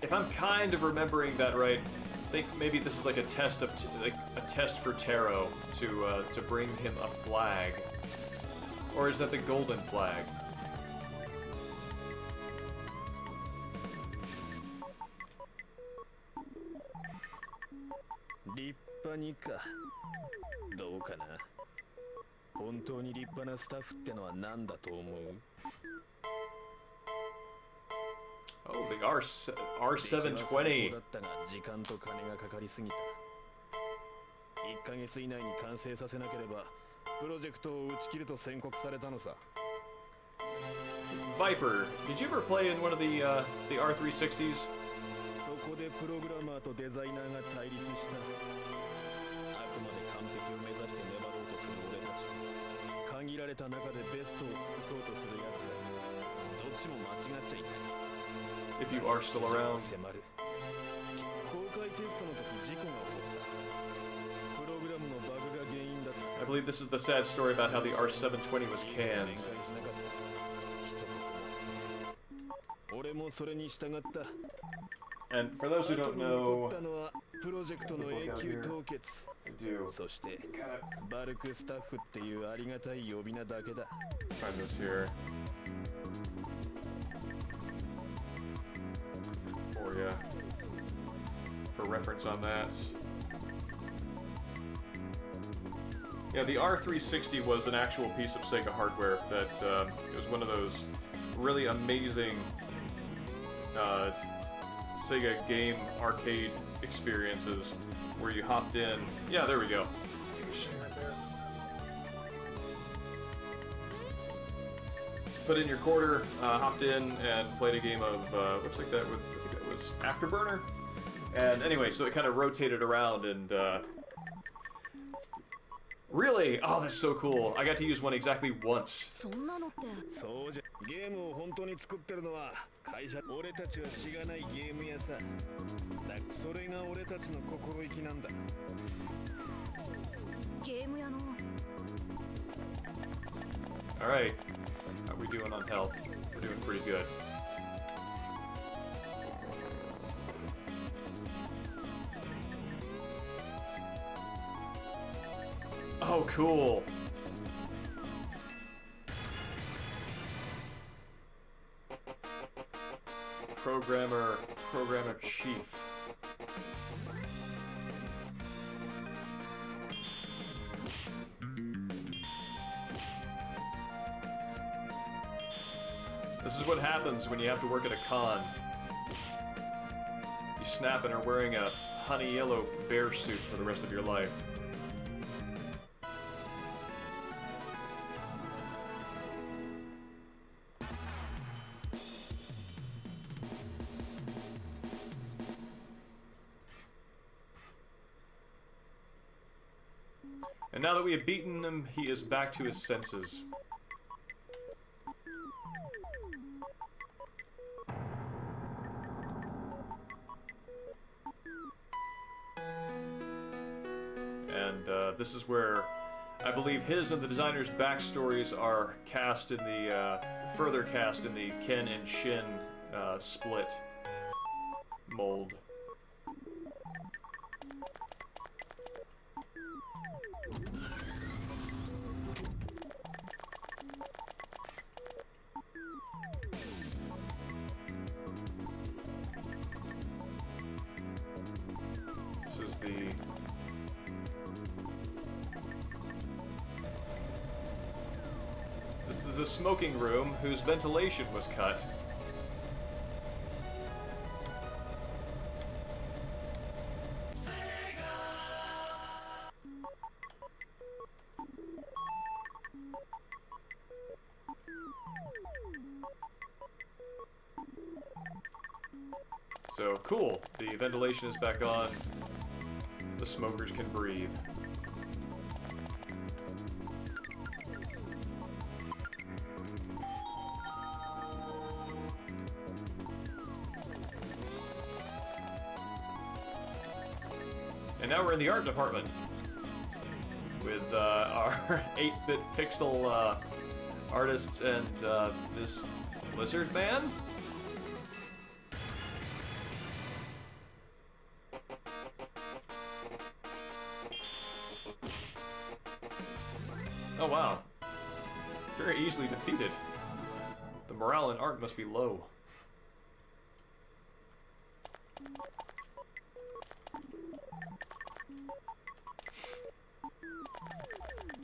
If I'm kind of remembering that right, I think maybe this is like a test of a test for Taro to bring him a flag, or is that the golden flag? Oh, the R720. 1ヶ月以内に完成させなければプロジェクトを打ち切ると宣告されたのさ。 Viper, did you ever play in one of the R360s? そこでプログラマーとデザイナーが対立した。あくまで完璧を目指して粘ろうとする俺たちと限られた中でベストを尽くそうとする奴ら、どっちも間違っちゃいない。 If you are still around. 公開テストの時事故が起こった。プログラムのバグが原因だった。 I believe this is the sad story about how the R720 was canned. 俺もそれに従った。 And for those who don't know, プロジェクトの永久凍結。 I do. そしてバルクスタッフっていうありがたい呼び名だけだ。 Find this here. For you. For reference on that. Yeah, the R360 was an actual piece of Sega hardware that it was one of those really amazing Sega game arcade experiences where you hopped in. Yeah, there we go. Put in your quarter, hopped in, and played a game of, looks like that would, I think that was Afterburner. And anyway, so it kind of rotated around, and really? Oh, that's so cool. I got to use one exactly once. そうじゃゲームを本当に作ってるのは会社俺たちはしがないゲーム屋さだそれが俺たちの心意気なんだゲーム屋の Alright. How are we doing on health? We're doing pretty good. Oh, cool. Programmer Chief. This is what happens when you have to work at a con. You snap and are wearing a honey yellow bear suit for the rest of your life. And now that we have beaten him, he is back to his senses. And this is where I believe his and the designer's backstories are cast in the, further cast in the Ken and Shin split mold. This is the smoking room whose ventilation was cut. So, cool. The ventilation is back on. The smokers can breathe. And now we're in the art department with our 8-bit pixel artists and this lizard man. Oh wow, very easily defeated. The morale in art must be low.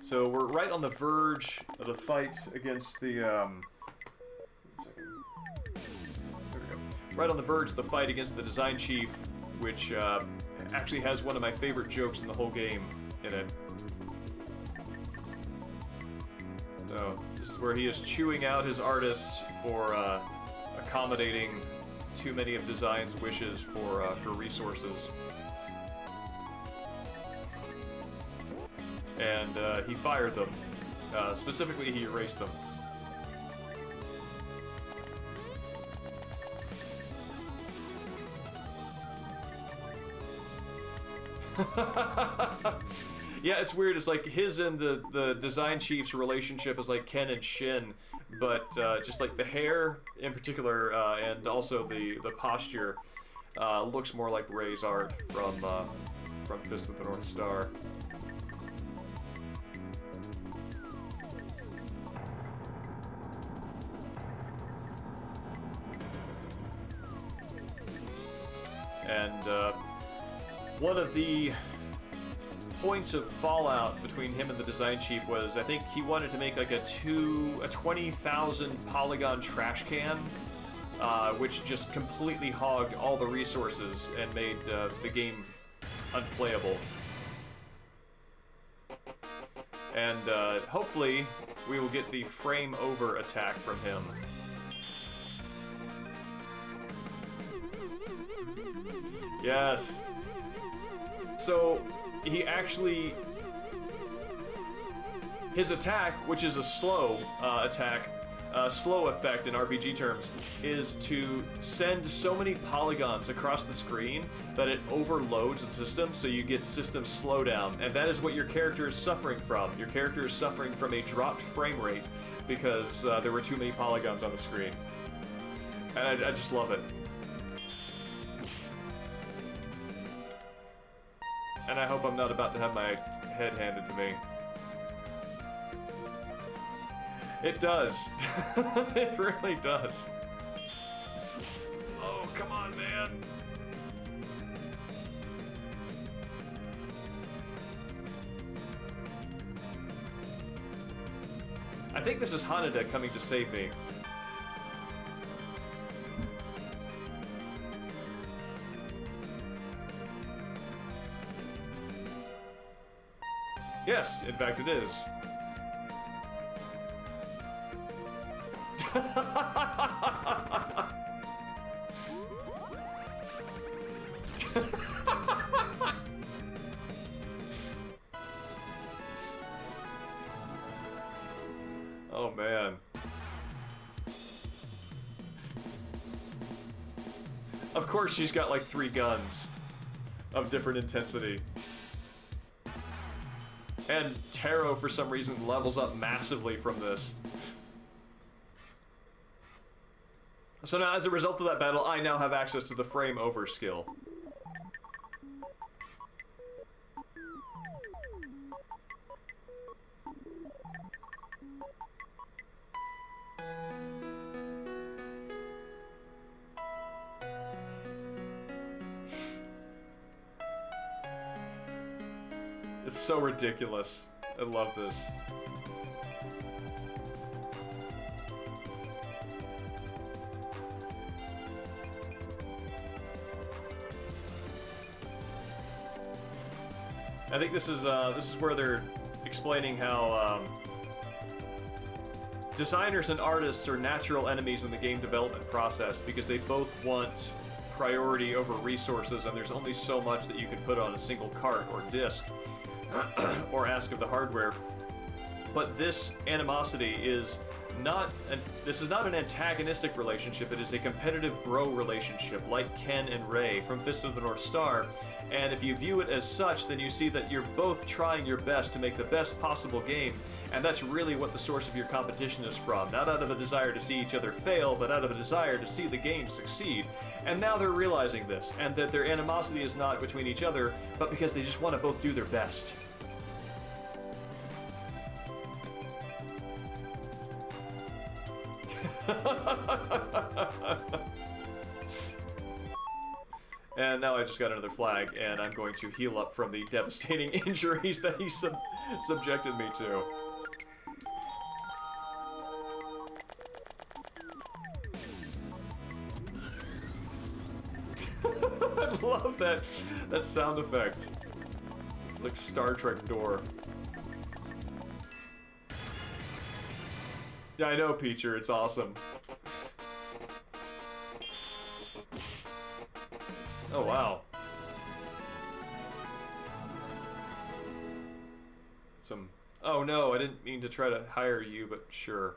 So we're right on the verge of the fight against the, there we go. Right on the verge of the fight against the design chief, which actually has one of my favorite jokes in the whole game in it. So this is where he is chewing out his artists for accommodating too many of Design's wishes for resources. And he fired them. Specifically, he erased them. Yeah, it's weird. It's like his and the design chief's relationship is like Ken and Shin, but just like the hair in particular, and also the posture, looks more like Ray's art from Fist of the North Star. And one of the points of fallout between him and the design chief was, I think he wanted to make like a 20,000 polygon trash can which just completely hogged all the resources and made the game unplayable. And hopefully we will get the frame over attack from him. Yes. So he actually, his attack, which is a slow attack, slow effect in RPG terms, is to send so many polygons across the screen that it overloads the system, so you get system slowdown, and that is what your character is suffering from. Your character is suffering from a dropped frame rate because there were too many polygons on the screen. And I just love it. And I hope I'm not about to have my head handed to me. It does. It really does. Oh, come on, man. I think this is Haneda coming to save me. Yes, in fact it is. Oh man. Of course she's got like 3 guns of different intensity. And Taro, for some reason, levels up massively from this. So now, as a result of that battle, I now have access to the frame over skill. It's so ridiculous. I love this. I think this is where they're explaining how designers and artists are natural enemies in the game development process because they both want priority over resources, and there's only so much that you can put on a single cart or disc or ask of the hardware. But this animosity is not this is not an antagonistic relationship. It is a competitive bro relationship, like Ken and Ray from Fist of the North Star. And if you view it as such, then you see that you're both trying your best to make the best possible game, and that's really what the source of your competition is from. Not out of a desire to see each other fail, but out of a desire to see the game succeed. And now they're realizing this, and that their animosity is not between each other, but because they just want to both do their best. And now I just got another flag, and I'm going to heal up from the devastating injuries that he subjected me to. I love that sound effect. It's like Star Trek door. Yeah, I know, Peacher. It's awesome. Oh, wow. Oh, no, I didn't mean to try to hire you, but sure.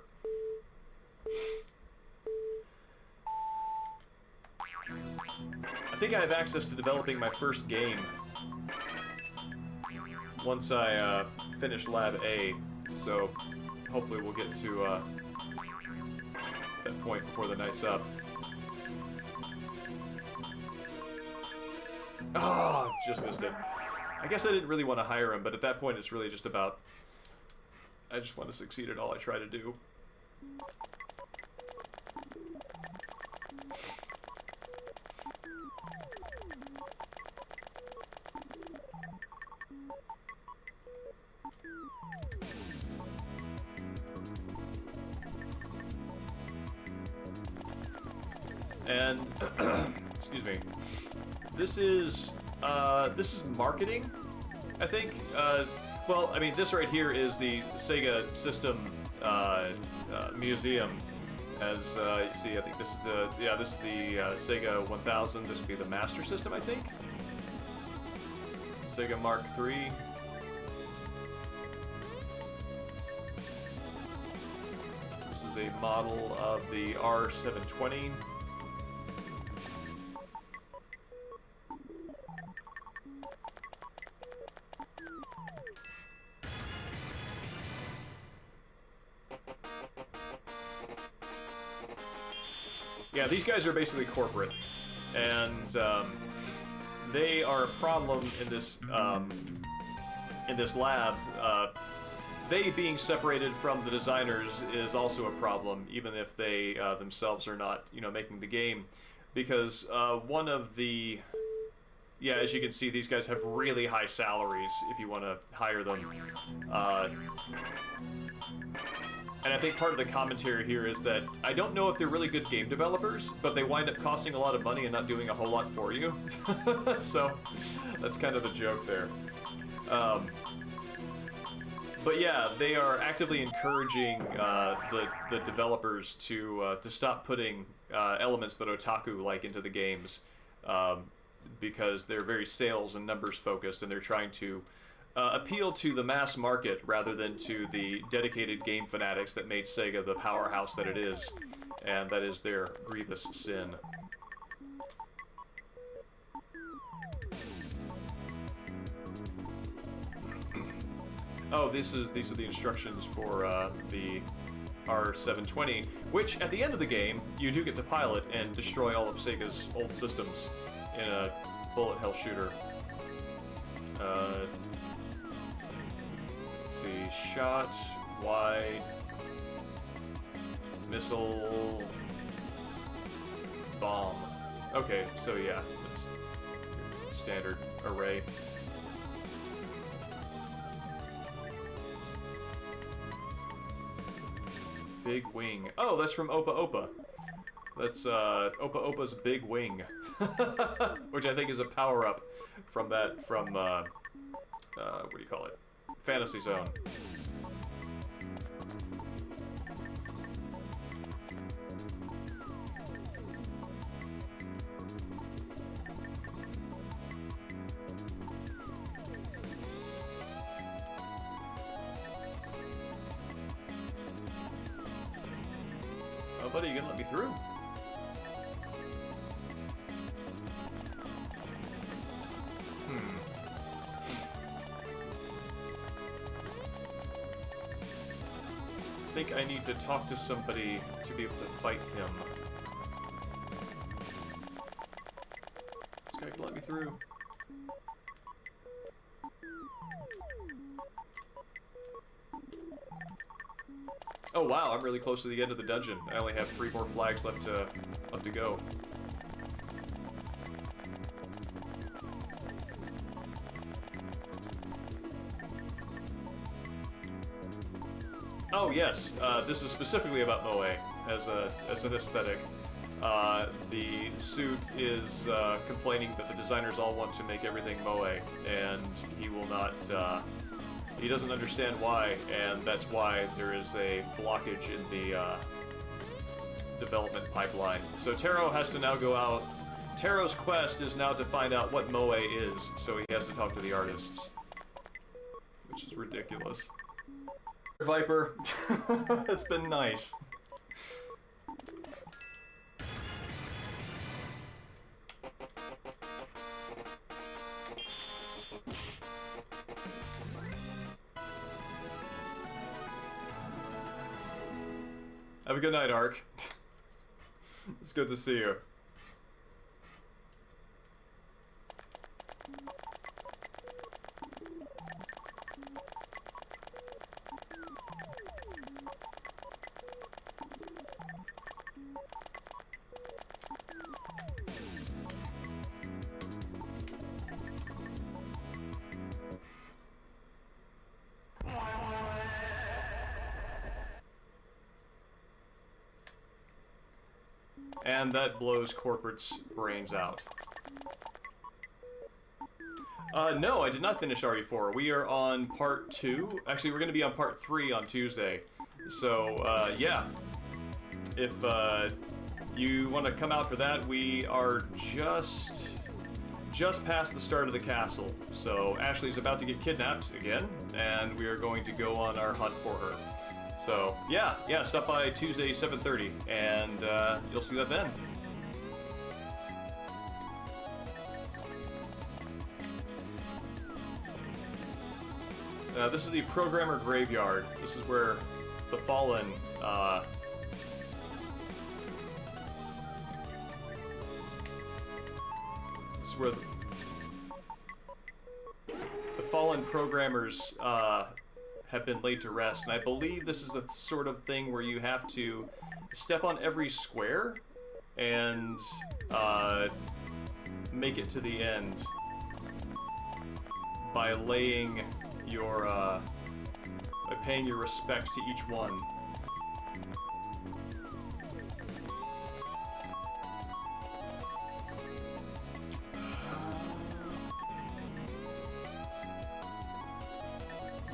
I think I have access to developing my first game once I finish Lab A, so hopefully we'll get to that point before the night's up. Oh, just missed it. I guess I didn't really want to hire him, but at that point it's really just about... I just want to succeed at all I try to do. And excuse me, this is marketing, I think. Well, I mean, this right here is the Sega System Museum. As you see, I think this is the Sega 1000. This would be the Master System, I think. Sega Mark III. This is a model of the R720. Yeah, these guys are basically corporate, and they are a problem in this lab. They being separated from the designers is also a problem, even if they themselves are not, making the game, because one of the, as you can see, these guys have really high salaries if you want to hire them. And I think part of the commentary here is that I don't know if they're really good game developers, but they wind up costing a lot of money and not doing a whole lot for you. So that's kind of the joke there. But yeah, they are actively encouraging the developers to stop putting elements that otaku like into the games, because they're very sales and numbers focused, and they're trying to appeal to the mass market rather than to the dedicated game fanatics that made Sega the powerhouse that it is, and that is their grievous sin. Oh, these are the instructions for the R720, which at the end of the game you do get to pilot and destroy all of Sega's old systems in a bullet hell shooter. Let's see, shot, wide, missile, bomb. Okay, so yeah, it's standard array. Big wing. Oh, that's from Opa Opa. That's Opa Opa's big wing, which I think is a power-up from what do you call it? Fantasy Zone. Oh, buddy, you gonna let me through? I think I need to talk to somebody to be able to fight him. This guy can let me through. Oh wow, I'm really close to the end of the dungeon. I only have 3 more flags left to go. Oh yes, this is specifically about Moe as an aesthetic. The suit is complaining that the designers all want to make everything Moe, and he will not. He doesn't understand why, and that's why there is a blockage in the development pipeline. So Taro has to now go out. Taro's quest is now to find out what Moe is, so he has to talk to the artists, which is ridiculous. Viper, it's been nice. Have a good night, Ark. It's good to see you. And that blows Corporate's brains out. No, I did not finish RE4. We are on part 2. Actually, we're going to be on part 3 on Tuesday. So, yeah. If you want to come out for that, we are just past the start of the castle. So Ashley's about to get kidnapped again, and we are going to go on our hunt for her. So, yeah, stop by Tuesday, 7:30, and you'll see that then. This is the Programmer Graveyard. This is where the Fallen, this is where the Fallen programmers, have been laid to rest, and I believe this is the sort of thing where you have to step on every square and make it to the end by laying your by paying your respects to each one.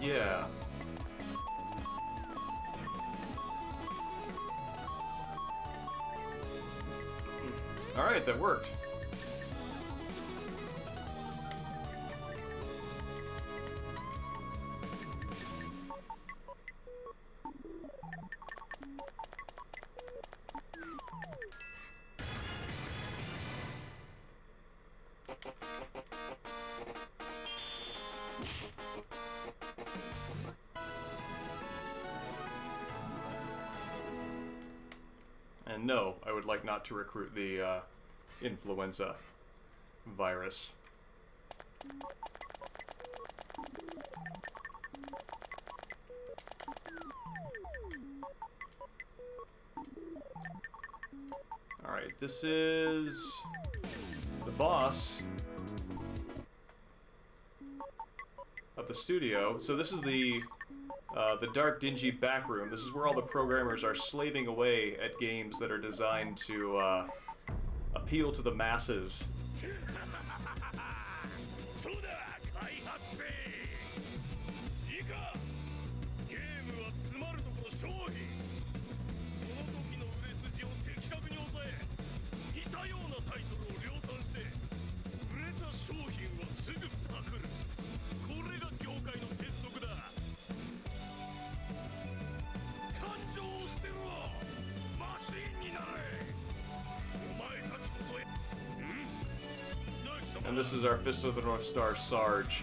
Yeah. Alright, that worked. And no, I would like not to recruit the influenza virus. Alright, this is the boss of the studio. So this is the dark, dingy back room. This is where all the programmers are slaving away at games that are designed to appeal to the masses. And this is our Fist of the North Star, Sarge.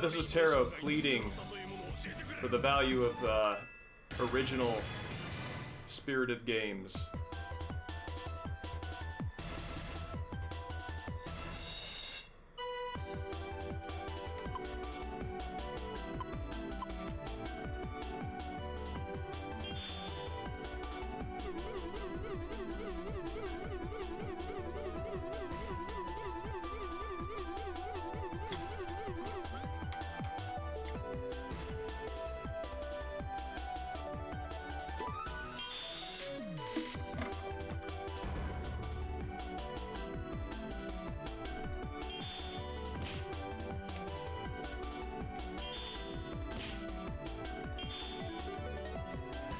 This was Taro pleading for the value of original spirited games.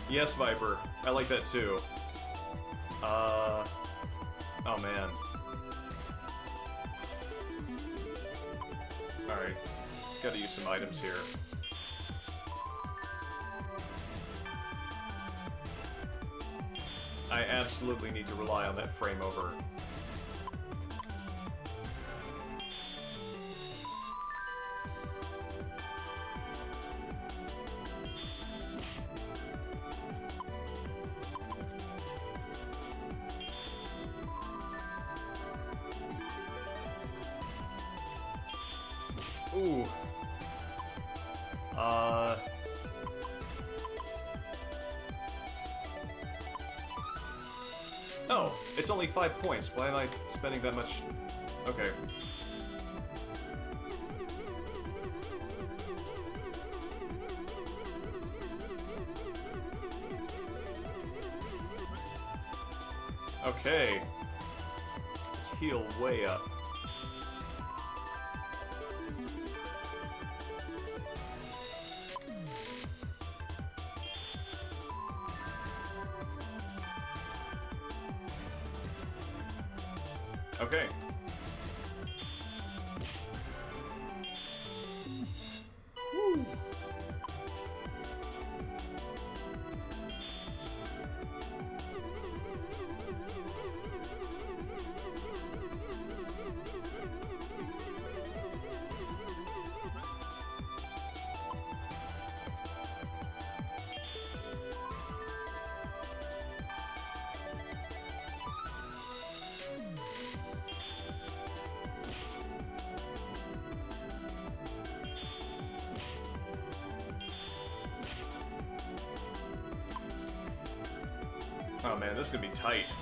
Yes, Viper. I like that too. Oh man. Alright. Gotta use some items here. I absolutely need to rely on that frame over. Ooh. Oh, it's only 5 points. Why am I spending that much? Okay. Okay. Let's heal way up. Okay. Woo. Oh man, this is gonna be tight.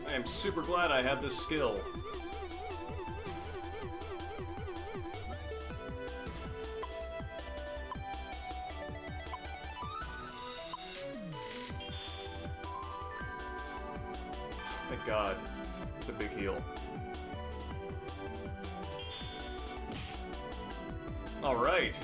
I am super glad I have this skill. Thank God. It's a big heal. All right.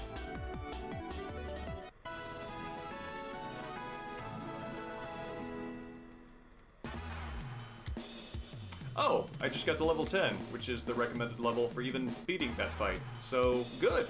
Oh, I just got to level 10, which is the recommended level for even beating that fight. So, good.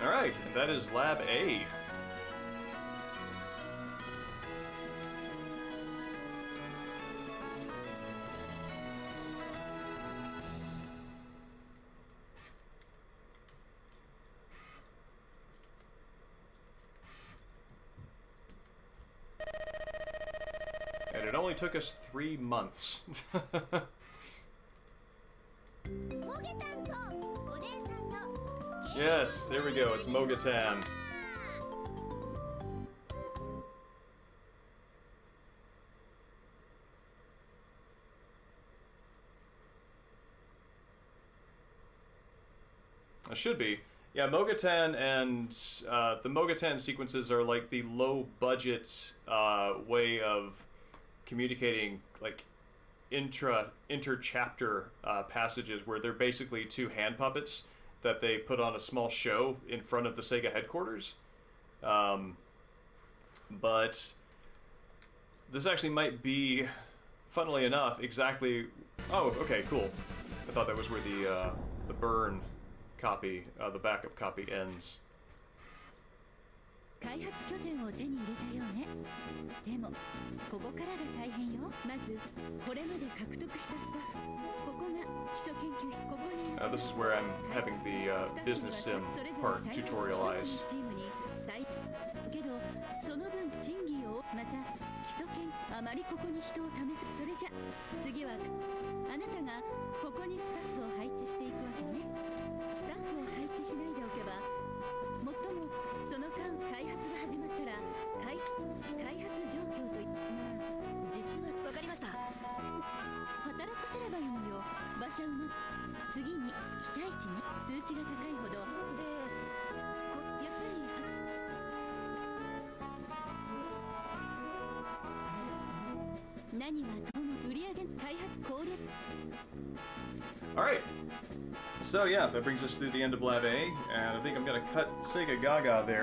Alright, and that is Lab A. And it only took us 3 months. Yes, there we go, it's Mogatan. It should be. Yeah, Mogatan and the Mogatan sequences are like the low budget way of communicating like inter-chapter passages where they're basically 2 hand puppets that they put on a small show in front of the Sega headquarters. But this actually might be, funnily enough, exactly... Oh, okay, cool. I thought that was where the burn copy, the backup copy ends. 開発拠点を手に入れたようね。でもここからが大変よ。まずこれまで獲得したスタッフ。ここが基礎研究室。ここに This is where I'm having the business sim part tutorialized. けどその分賃金をまた基礎研あまりここに人を試す。それじゃ次はあなたがここにスタッフを配置していくわけね。スタッフを配置しないでおけばもっともその間開発が始まったら開発状況と実はわかりました。働かせればいいのよ。馬車馬次に期待値ね。数値が高いほどで何はとも売上開発攻略 Alright. So yeah, that brings us to the end of Lab A, and I think I'm going to cut Segagaga there.